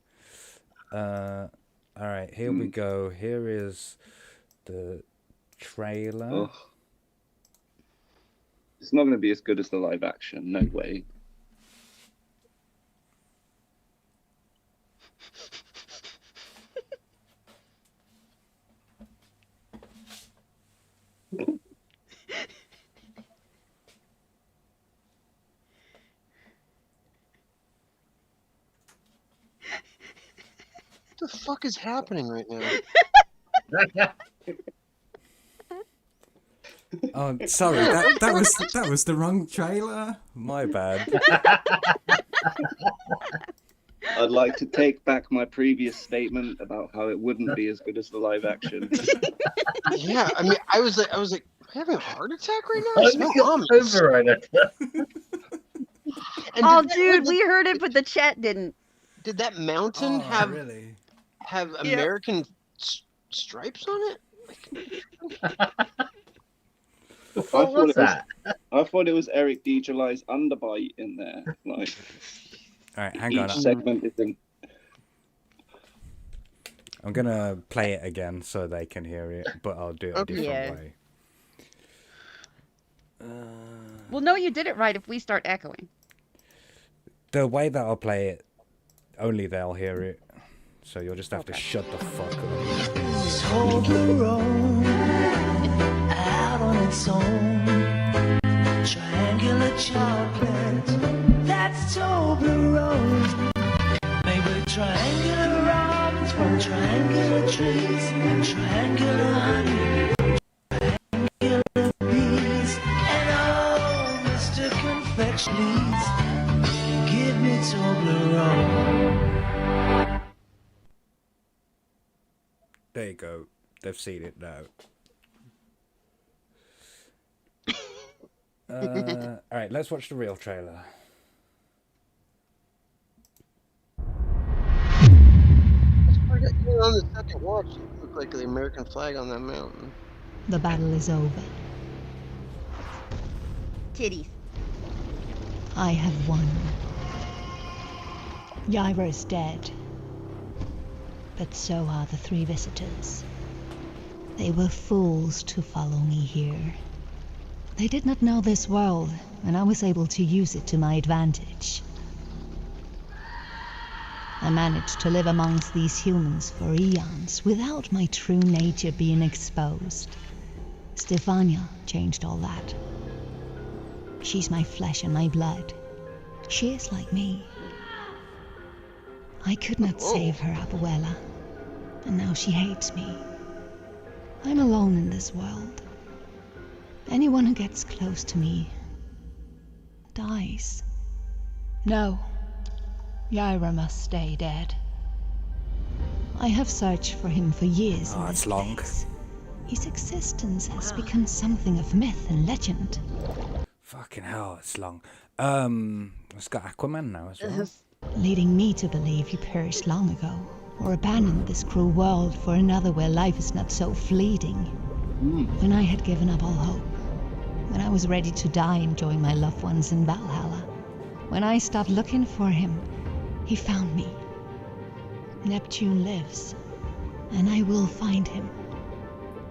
All right, here we go. Here is the trailer. Oh. It's not going to be as good as the live action. No way. What the fuck is happening right now? Oh, sorry, that was the wrong trailer. My bad. I'd like to take back my previous statement about how it wouldn't be as good as the live action. Yeah, I mean, I was like, am I having a heart attack right now? I smell ominous. And Oh, did that- dude, we heard it, but the chat didn't. Did that mountain have really? have American stripes on it? What was that? I thought it was Eric D. July's underbite in there. Like, all right, hang each on. segment is in. I'm gonna play it again so they can hear it, but I'll do it a different Yeah. way. Well, no, you did it right if we start echoing. The way that I'll play it, only they'll hear it. So you'll just have to shut the fuck up. Out on its own, triangular chocolate, that's Toblerone. Maybe triangular robins from triangular trees, triangular honey, triangular bees, and oh, Mr. Confectioneries, give me Toblerone. There you go. They've seen it now. All right, let's watch the real trailer. On the second watch, it looked like the American flag on that mountain. The battle is over. Titties. I have won. Yaira is dead. But so are the 3 visitors. They were fools to follow me here. They did not know this world, and I was able to use it to my advantage. I managed to live amongst these humans for eons without my true nature being exposed. Stefania changed all that. She's my flesh and my blood. She is like me. I could not save her, Abuela, and now she hates me. I'm alone in this world. Anyone who gets close to me dies. No, Yaira must stay dead. I have searched for him for years in this place. His existence has become something of myth and legend. Fucking hell, it's long. It's got Aquaman now as well. Leading me to believe he perished long ago, or abandoned this cruel world for another where life is not so fleeting. When I had given up all hope, when I was ready to die enjoying my loved ones in Valhalla, when I stopped looking for him, he found me. Neptune lives, and I will find him.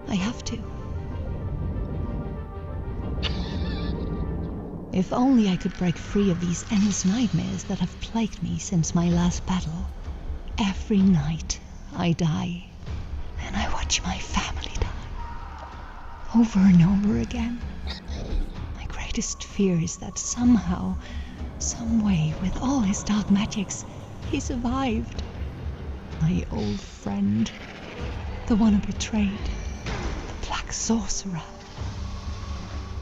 I have to. If only I could break free of these endless nightmares that have plagued me since my last battle. Every night I die, and I watch my family die. Over and over again. My greatest fear is that somehow, some way, with all his dark magics, he survived. My old friend, the one who betrayed, the Black Sorcerer,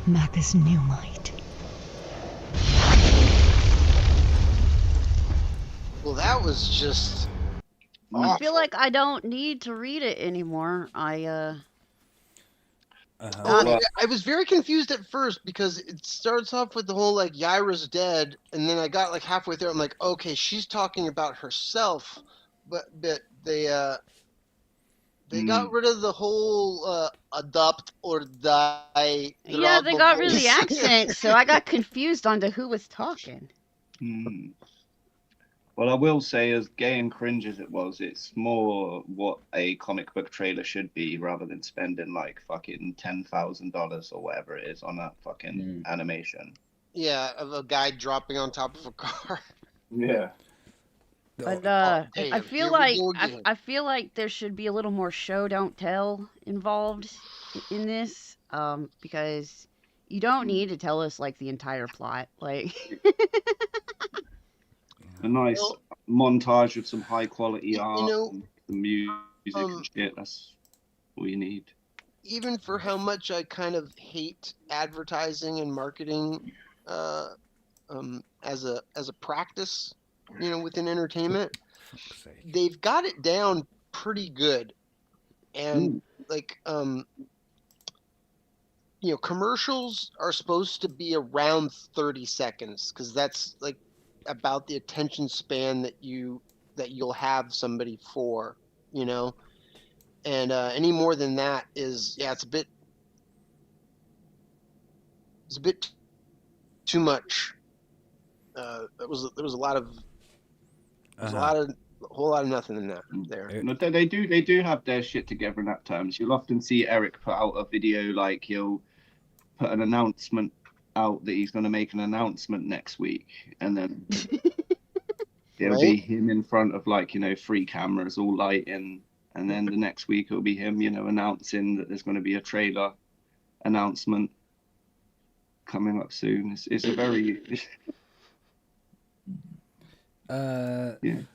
Magus Newmite. Well, that was just. I feel like I don't need to read it anymore. I was very confused at first because it starts off with the whole like Yaira's dead, and then I got like halfway through. I'm like, okay, she's talking about herself, but they got rid of the whole adopt or die. Yeah, they got rid of the accent, so I got confused on to who was talking. Well, I will say, as gay and cringe as it was, it's more what a comic book trailer should be, rather than spending like fucking $10,000 or whatever it is on a fucking animation. Yeah, of a guy dropping on top of a car. Yeah. But Hey, I feel here we like go again. I feel like there should be a little more show don't tell involved in this, because you don't need to tell us like the entire plot, like. A nice montage of some high quality art, know, and some music and shit. That's all you need. Even for how much I kind of hate advertising and marketing as a practice, within entertainment, they've got it down pretty good. And commercials are supposed to be around 30 seconds because that's like about the attention span that you'll have somebody for, and any more than that is it's a bit too much. There was a lot of a whole lot of nothing in that there. No, they do have their shit together in that terms. You'll often see Eric put out a video like he'll put an announcement out that he's going to make an announcement next week, and then it'll be him in front of 3 cameras all lighting, and then the next week it'll be him announcing that there's going to be a trailer announcement coming up soon. It's a very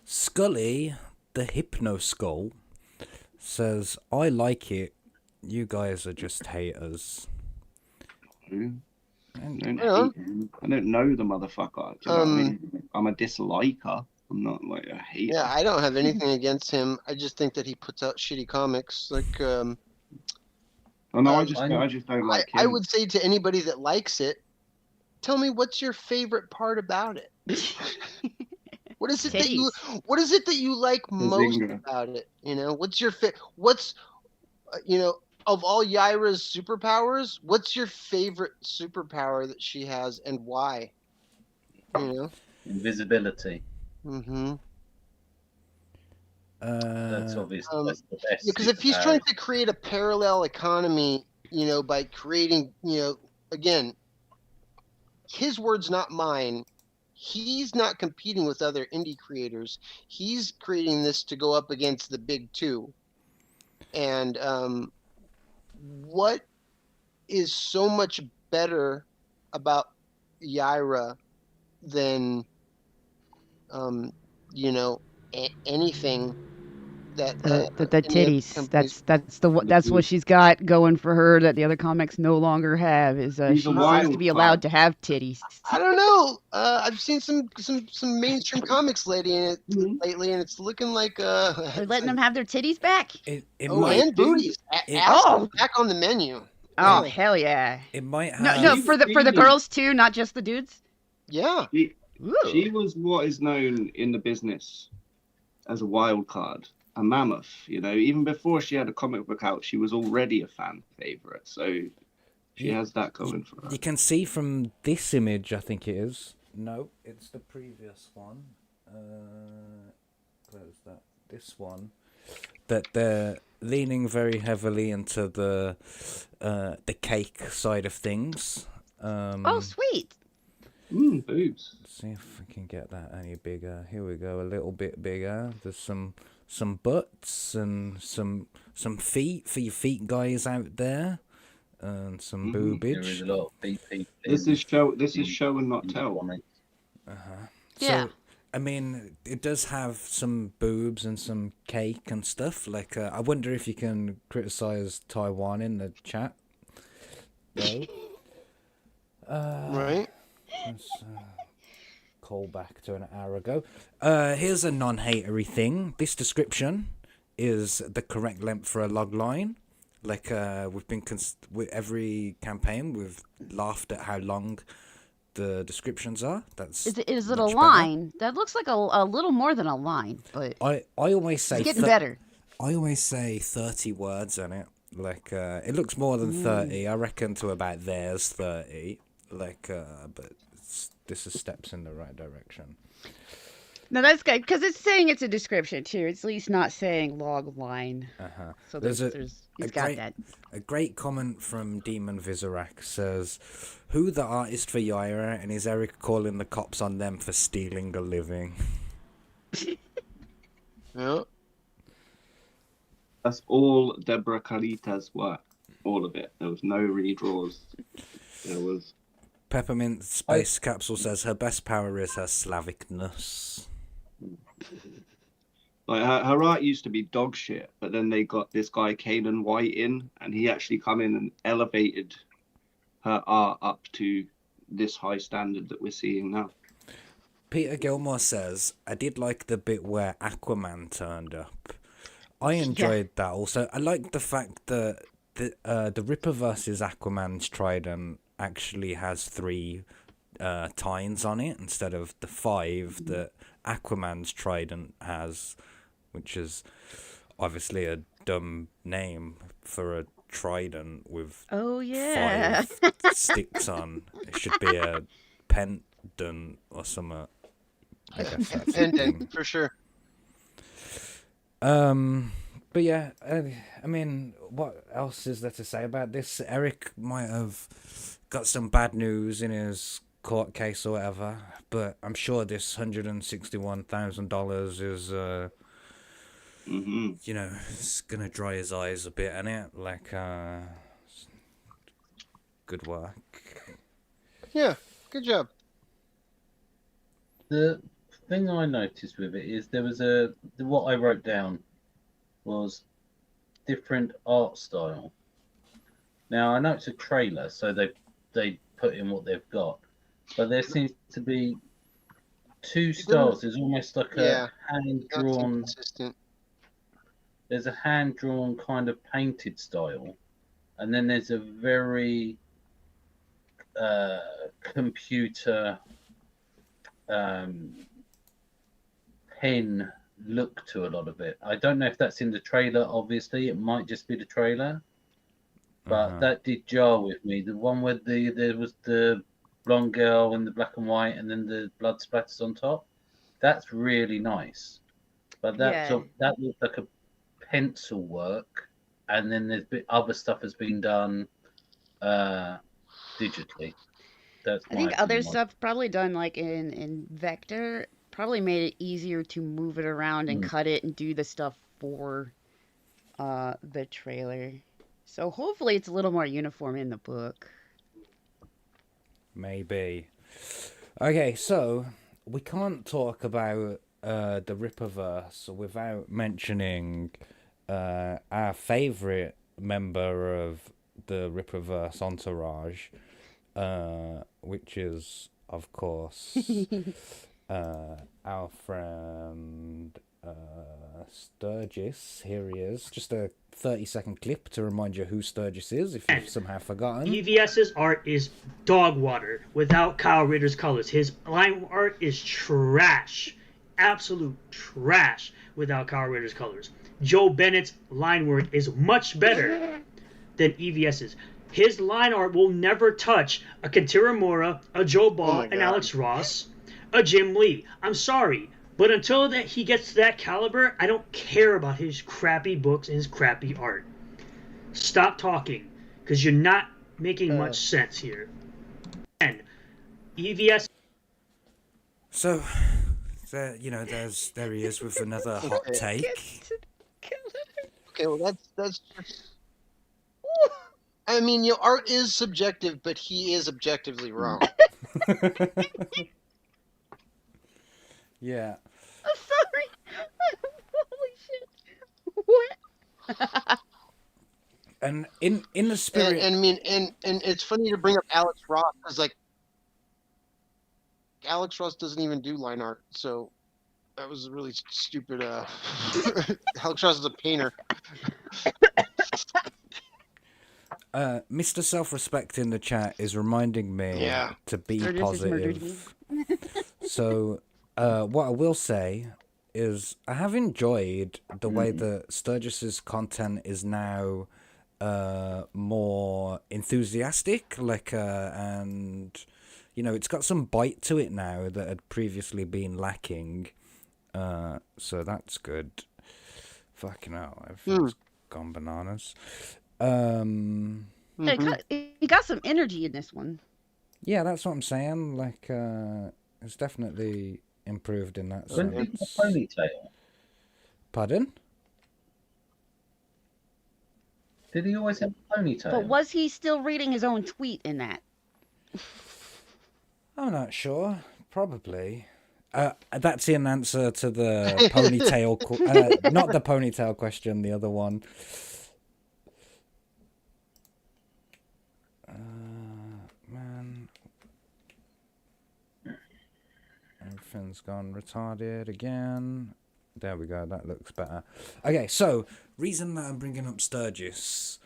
Scully, the Hypno Skull, says, I like it. You guys are just haters. I don't know the motherfucker. Do you know what I mean? I'm a disliker. I'm not like a hater. Yeah, I don't have anything against him. I just think that he puts out shitty comics. I just don't like him. I would say to anybody that likes it, tell me what's your favorite part about it. What is it that you like most about it? What's your of all Yaira's superpowers, what's your favorite superpower that she has and why? Invisibility. That's obvious. That's the best. Because if he's trying to create a parallel economy, by creating, again, his words, not mine. He's not competing with other indie creators. He's creating this to go up against the big two. And what is so much better about Yaira than, anything that the titties. That's what she's got going for her that the other comics no longer have. Is she seems to be allowed to have titties. I don't know. I've seen some mainstream comics lately, and it's looking like they're letting them have their titties back. And booties. Ass back on the menu. Oh hell yeah! It might have no for the girls too, not just the dudes. Yeah. She was what is known in the business as a wild card. A mammoth, even before she had a comic book out, she was already a fan favorite. So she has that going for her. You can see from this image, I think it is. No, it's the previous one. Close that. This one. That they're leaning very heavily into the cake side of things. Oh, sweet. Boobs. Let's see if we can get that any bigger. Here we go, a little bit bigger. There's some butts and some feet for your feet guys out there, and some boobage. There is a lot of feet. This is show and not tell. Yeah. So, I mean, it does have some boobs and some cake and stuff. I wonder if you can criticize Taiwan in the chat. No. Right. Let's call back to an hour ago. Here's a non-hatery thing. This description is the correct length for a log line. We've been with every campaign, we've laughed at how long the descriptions are. Is it a line? That looks like a little more than a line, but I always say it's getting better. I always say 30 words on it. It looks more than 30. I reckon to about there's 30. But this is steps in the right direction. No, that's good because it's saying it's a description too. It's at least not saying log line. So he's got that. A great comment from Demon Vizorak says, "Who the artist for Yaira, and is Eric calling the cops on them for stealing a living?" Yeah. That's all Deborah Carita's work. All of it. There was no redraws. There was. Peppermint Space Capsule says her best power is her Slavicness. Her art used to be dog shit, but then they got this guy Kanan White in, and he actually come in and elevated her art up to this high standard that we're seeing now. Peter Gilmore says, I did like the bit where Aquaman turned up. I enjoyed that also. I like the fact that the Rippaverse's Aquaman's trident actually has 3 tines on it instead of the 5 that Aquaman's trident has, which is obviously a dumb name for a trident with 5 sticks on. It should be a pendant or something. I guess that's pendant for sure. But yeah, I mean, what else is there to say about this? Eric might have got some bad news in his court case or whatever, but I'm sure this $161,000 is, you know, it's gonna dry his eyes a bit, innit? Like, good work. Yeah, good job. The thing I noticed with it is there was what I wrote down was different art style. Now I know it's a trailer, so they put in what they've got, but there seems to be 2 styles. There's almost like a hand drawn. There's a hand drawn kind of painted style, and then there's a very computer pen look to a lot of it. I don't know if that's in the trailer. Obviously, it might just be the trailer, but that did jar with me. The one where there was the blonde girl in the black and white, and then the blood splatters on top. That's really nice, but that looks like a pencil work, and then there's other stuff has been done digitally. I think other stuff probably done like in vector probably made it easier to move it around and cut it and do the stuff for the trailer. So hopefully it's a little more uniform in the book. Maybe. Okay, so we can't talk about the Rippaverse without mentioning our favourite member of the Rippaverse entourage, which is, of course, our friend Sturgis. Here he is. Just a 30-second clip to remind you who Sturgis is, if you've somehow forgotten. EVS's art is dog water without Kyle Ritter's colors. His line art is trash. Absolute trash without Kyle Ritter's colors. Joe Bennett's line work is much better than EVS's. His line art will never touch a Kentira Mora, a Joe Ball, an Alex Ross, a Jim Lee. I'm sorry, but until that he gets to that caliber, I don't care about his crappy books and his crappy art. Stop talking, because you're not making much sense here. And EVS. So, there he is with another hot take. Okay, well that's just. I mean, art is subjective, but he is objectively wrong. Yeah. I'm sorry. Holy shit. What? And in the spirit, and I mean, and it's funny to bring up Alex Ross because like Alex Ross doesn't even do line art, so that was really stupid. Alex Ross is a painter. Mr. Self-Respect in the chat is reminding me to be positive. So, what I will say is I have enjoyed the way that Sturgis's content is now more enthusiastic, and it's got some bite to it now that had previously been lacking. So that's good. Fucking hell, everything's gone bananas. He got some energy in this one. Yeah, that's what I'm saying. Like, it's definitely improved in that When sense. did the ponytail? Pardon? Did he always have a ponytail? But was he still reading his own tweet in that? I'm not sure. Probably. That's in answer to the ponytail. Not the ponytail question. The other one. Man, everything's gone retarded again. There we go, that looks better. Okay, so, reason that I'm bringing up Sturgis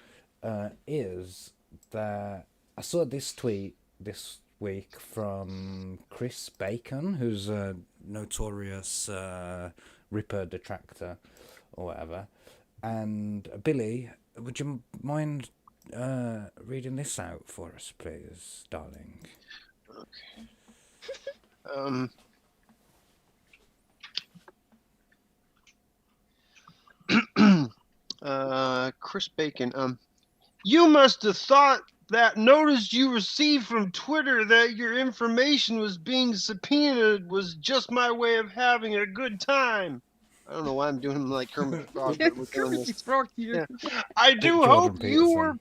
is that I saw this tweet this week from Chris Bacon, who's a notorious Ripper detractor or whatever. And Billy, would you mind reading this out for us, please, darling? Okay. Chris Bacon. You must have thought that notice you received from Twitter that your information was being subpoenaed was just my way of having a good time. I don't know why I'm doing him like Kermit the Frog, but we're doing this. Yeah. I do hope you were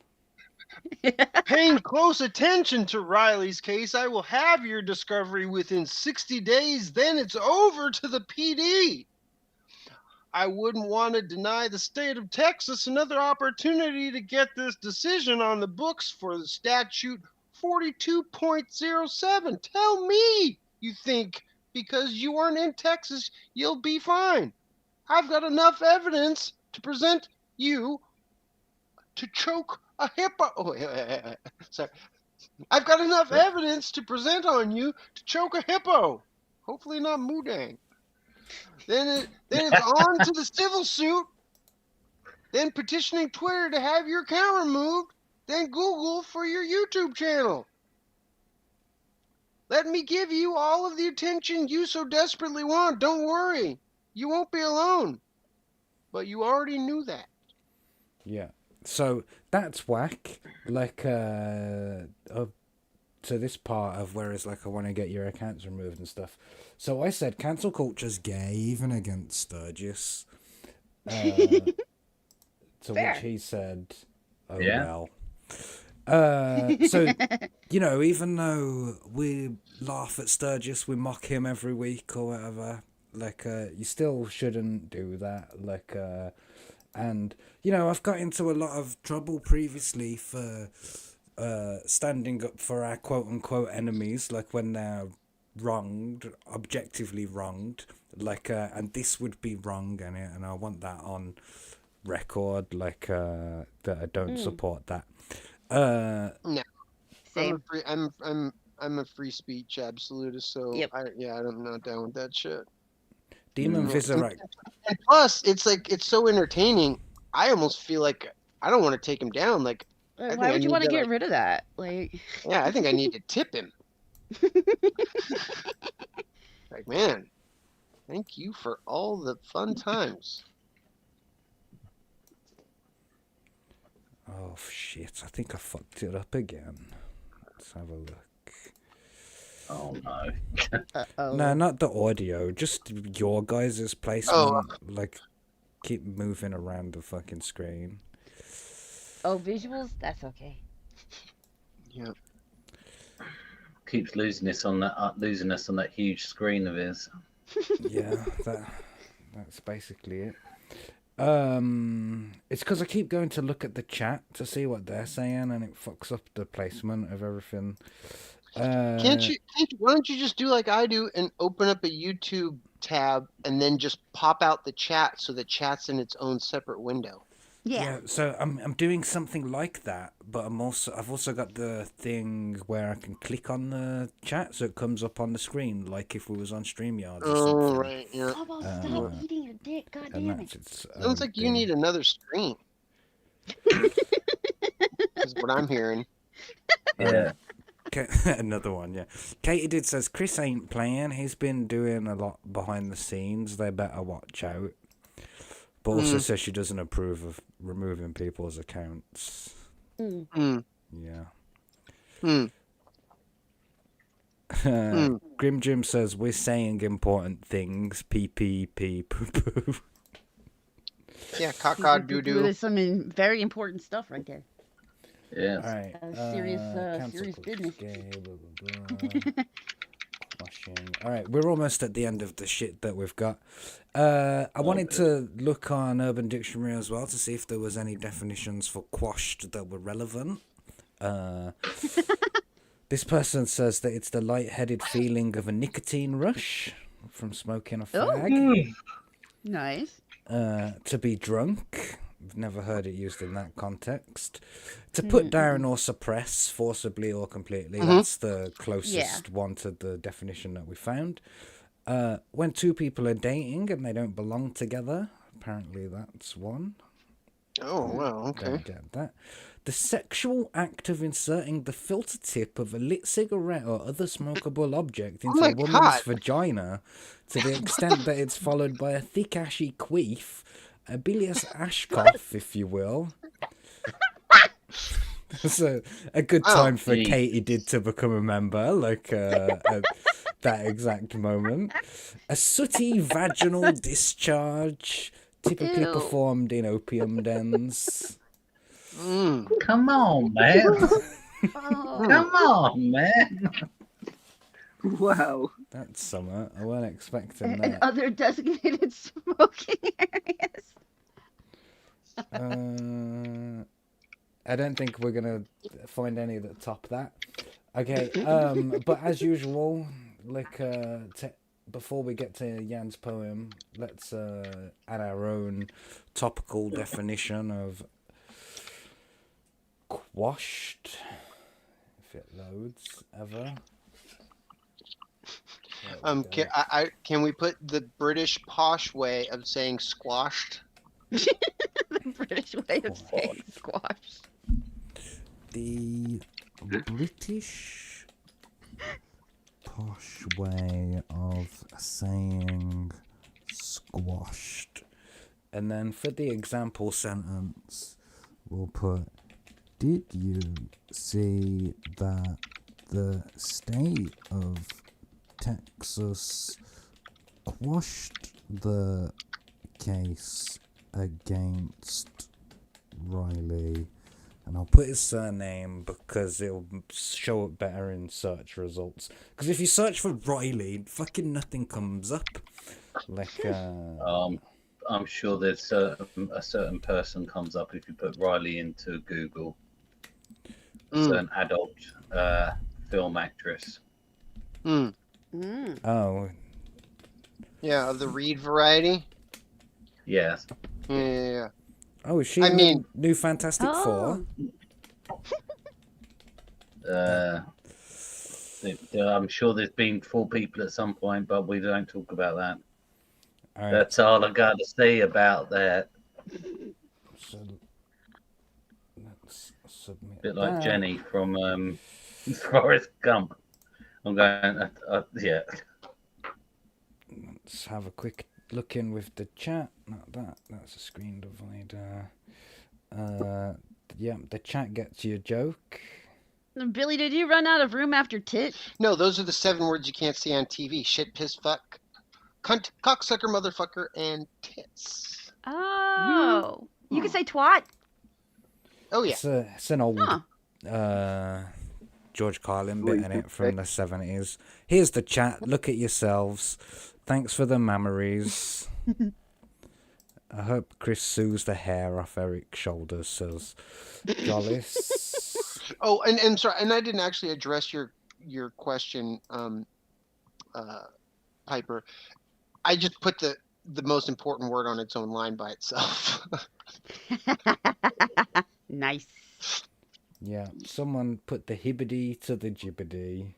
paying close attention to Riley's case. I will have your discovery within 60 days. Then it's over to the PD. I wouldn't want to deny the state of Texas another opportunity to get this decision on the books for the statute 42.07. Tell me you think because you aren't in Texas, you'll be fine. I've got enough evidence to present you to choke a hippo. Oh, sorry. I've got enough evidence to present on you to choke a hippo. Hopefully not Mudang. Then it's on to the civil suit, then petitioning Twitter to have your account removed, then Google for your YouTube channel. Let me give you all of the attention you so desperately want. Don't worry. You won't be alone. But you already knew that. Yeah. So that's whack. Like, to this part of where it's like, I want to get your accounts removed and stuff. So I said cancel culture's gay, even against Sturgis. To Fair. which he said, oh Yeah. well. So, you know, even though we laugh at Sturgis, we mock him every week or whatever, like, you still shouldn't do that. Like, and, you know, I've got into a lot of trouble previously for standing up for our quote-unquote enemies, like when they're wronged, objectively wronged, like, and this would be wrong, and I want that on record, like, that I don't support that. No. Same. I'm a free speech absolutist, so Yep. I'm not down with that shit. Demon Vizirac. And plus, it's like it's so entertaining. I almost feel like I don't want to take him down. Like, I think Why I would you need want to to, get like- rid of that? Like, Yeah, I think I need to tip him. Like, man, thank you for all the fun times. Oh shit, I think I fucked it up again. Let's have a look. Oh no. uh-oh. No, not the audio, just your guys' placement. Like, keep moving around the fucking screen. Oh, visuals? That's okay. Yeah. Keeps losing us on that huge screen of his. Yeah, that's basically it. It's because I keep going to look at the chat to see what they're saying, and it fucks up the placement of everything. Why don't you just do like I do and open up a YouTube tab and then just pop out the chat so the chat's in its own separate window? Yeah, so I'm doing something like that, but I've also got the thing where I can click on the chat so it comes up on the screen, like if we was on StreamYard or something. Oh, right, yeah. How about stop eating your dick? God And damn it. that's Sounds like you need another screen. Is what I'm hearing. Yeah. Another one, yeah. Katie did says Chris ain't playing. He's been doing a lot behind the scenes. They better watch out. But also says she doesn't approve of removing people's accounts. Yeah. Grim Jim says we're saying important things. Pee pee pee poo poo. Yeah, caca doo doo. There's some very important stuff right there. Yeah. All right. Serious business. All right, we're almost at the end of the shit that we've got. I wanted to look on Urban Dictionary as well to see if there was any definitions for quashed that were relevant. This person says that it's the light-headed feeling of a nicotine rush, from smoking a Oh. fag. Nice. To be drunk. I've never heard it used in that context. To put down or suppress, forcibly or completely. That's the closest one to the definition that we found. When two people are dating and they don't belong together. Apparently that's one. Oh, wow, okay. Don't get that. The sexual act of inserting the filter tip of a lit cigarette or other smokable object into a woman's vagina to the extent that it's followed by a thick ashy queef, a bilious ash cough, if you will. It's a good time for Katie did to become a member, like at that exact moment. A sooty vaginal discharge, typically performed in opium dens. Come on, man. Come on, man. Wow. That's summer. I wasn't expecting And that. other designated smoking areas. I don't think we're gonna find any that top that. Okay, but as usual, like before we get to Jan's poem, let's add our own topical definition of quashed, if it loads ever. Can we put the British posh way of saying squashed? The British way of saying squash. The British posh way of saying squashed. And then for the example sentence, we'll put, did you see that the state of Texas quashed the case against Riley? And I'll put his surname because it'll show up better in search results. Because if you search for Riley, fucking nothing comes up. Like, I'm sure there's a certain person comes up if you put Riley into Google. Certain adult film actress. Oh. Yeah, of the Reed variety. Yes. Yeah. Oh, is she in the new Fantastic Four? I'm sure there's been 4 people at some point, but we don't talk about that. Right. That's all I got to say about that. So, let's submit Bit like that. Jenny from Forrest Gump. I'm going, yeah. Let's have a quick look in with the chat. Not that. That's a screen divider. Yeah, the chat gets your joke. Billy, did you run out of room after tit? No, those are the 7 words you can't see on TV. Shit, piss, fuck, cunt, cocksucker, motherfucker, and tits. Oh. You can say twat? Oh, yeah. It's an old George Carlin bit in it from the 70s. Here's the chat. Look at yourselves. Thanks for the memories. I hope Chris sues the hair off Eric's shoulders, says Jollis. Oh, and sorry, and I didn't actually address your question, Piper. I just put the most important word on its own line by itself. Nice. Yeah, someone put the hibbity to the jibbity.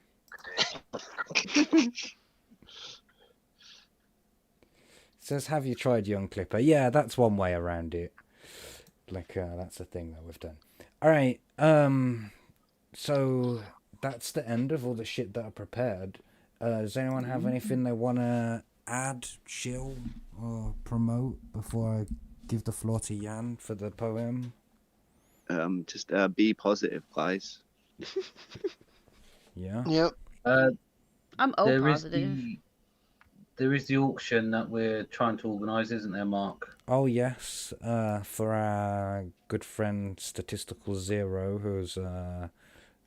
Says, have you tried YoungClippa? Yeah, that's one way around it. Like, that's a thing that we've done. Alright, so that's the end of all the shit that I prepared. Does anyone have anything they want to add, shill, or promote before I give the floor to Jan for the poem? Just be positive, guys. Yeah. Yep. I'm positive. There is the auction that we're trying to organise, isn't there, Mark? Oh, yes. For our good friend Statistical Zero, who's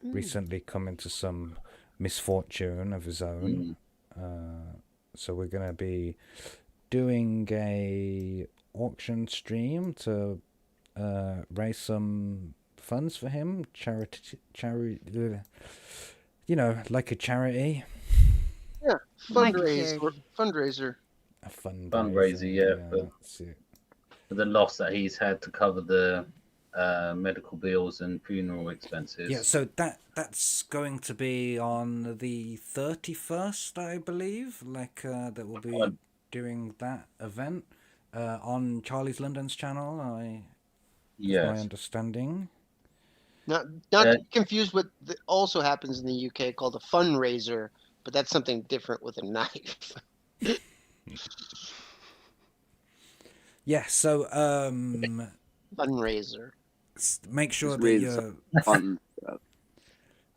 recently come into some misfortune of his own. So we're going to be doing a auction stream to raise some funds for him. Charity, you know, like a charity. Yeah, fundraiser. A fundraiser, yeah, that's it. for the loss that he's had to cover the medical bills and funeral expenses. Yeah, so that's going to be on the 31st, I believe. That will be doing that event on Charlie's London's channel. That's my understanding. Not to be confused with also happens in the UK called a fundraiser, but that's something different with a knife. Yeah, so fundraiser. Make sure that you're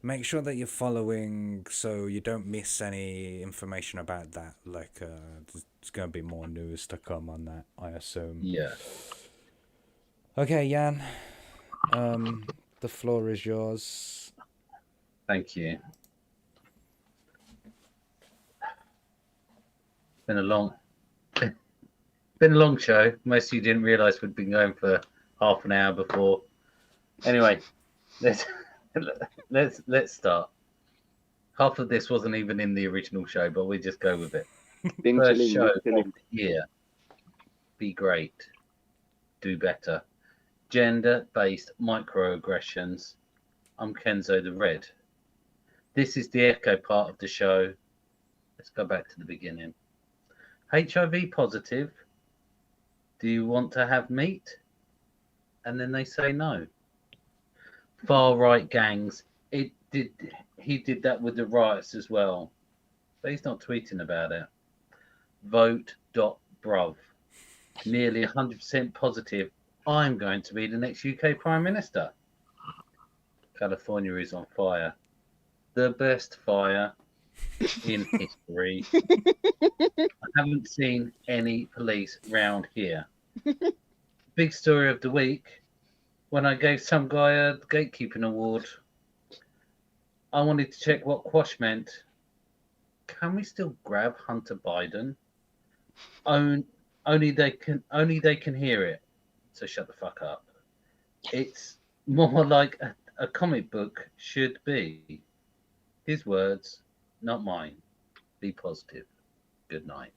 make sure that you're following so you don't miss any information about that. There's going to be more news to come on that, I assume. Yeah. Okay, Jan. The floor is yours. Thank you. Been a long show. Most of you didn't realise we'd been going for half an hour before. Anyway, let's start. Half of this wasn't even in the original show, but we just go with it. First show of the year. Be great. Do better. Gender-based microaggressions. I'm Kenzo the Red. This is the echo part of the show. Let's go back to the beginning. HIV positive. Do you want to have meat? And then they say no. Far right gangs. He did that with the riots as well. But he's not tweeting about it. Vote.bruv. Nearly 100% positive. I'm going to be the next UK Prime Minister. California is on fire. The best fire in history. I haven't seen any police round here. Big story of the week. When I gave some guy a gatekeeping award, I wanted to check what quash meant. Can we still grab Hunter Biden? Only they can hear it. So shut the fuck up. It's more like a comic book should be. His words, not mine. Be positive. Good night.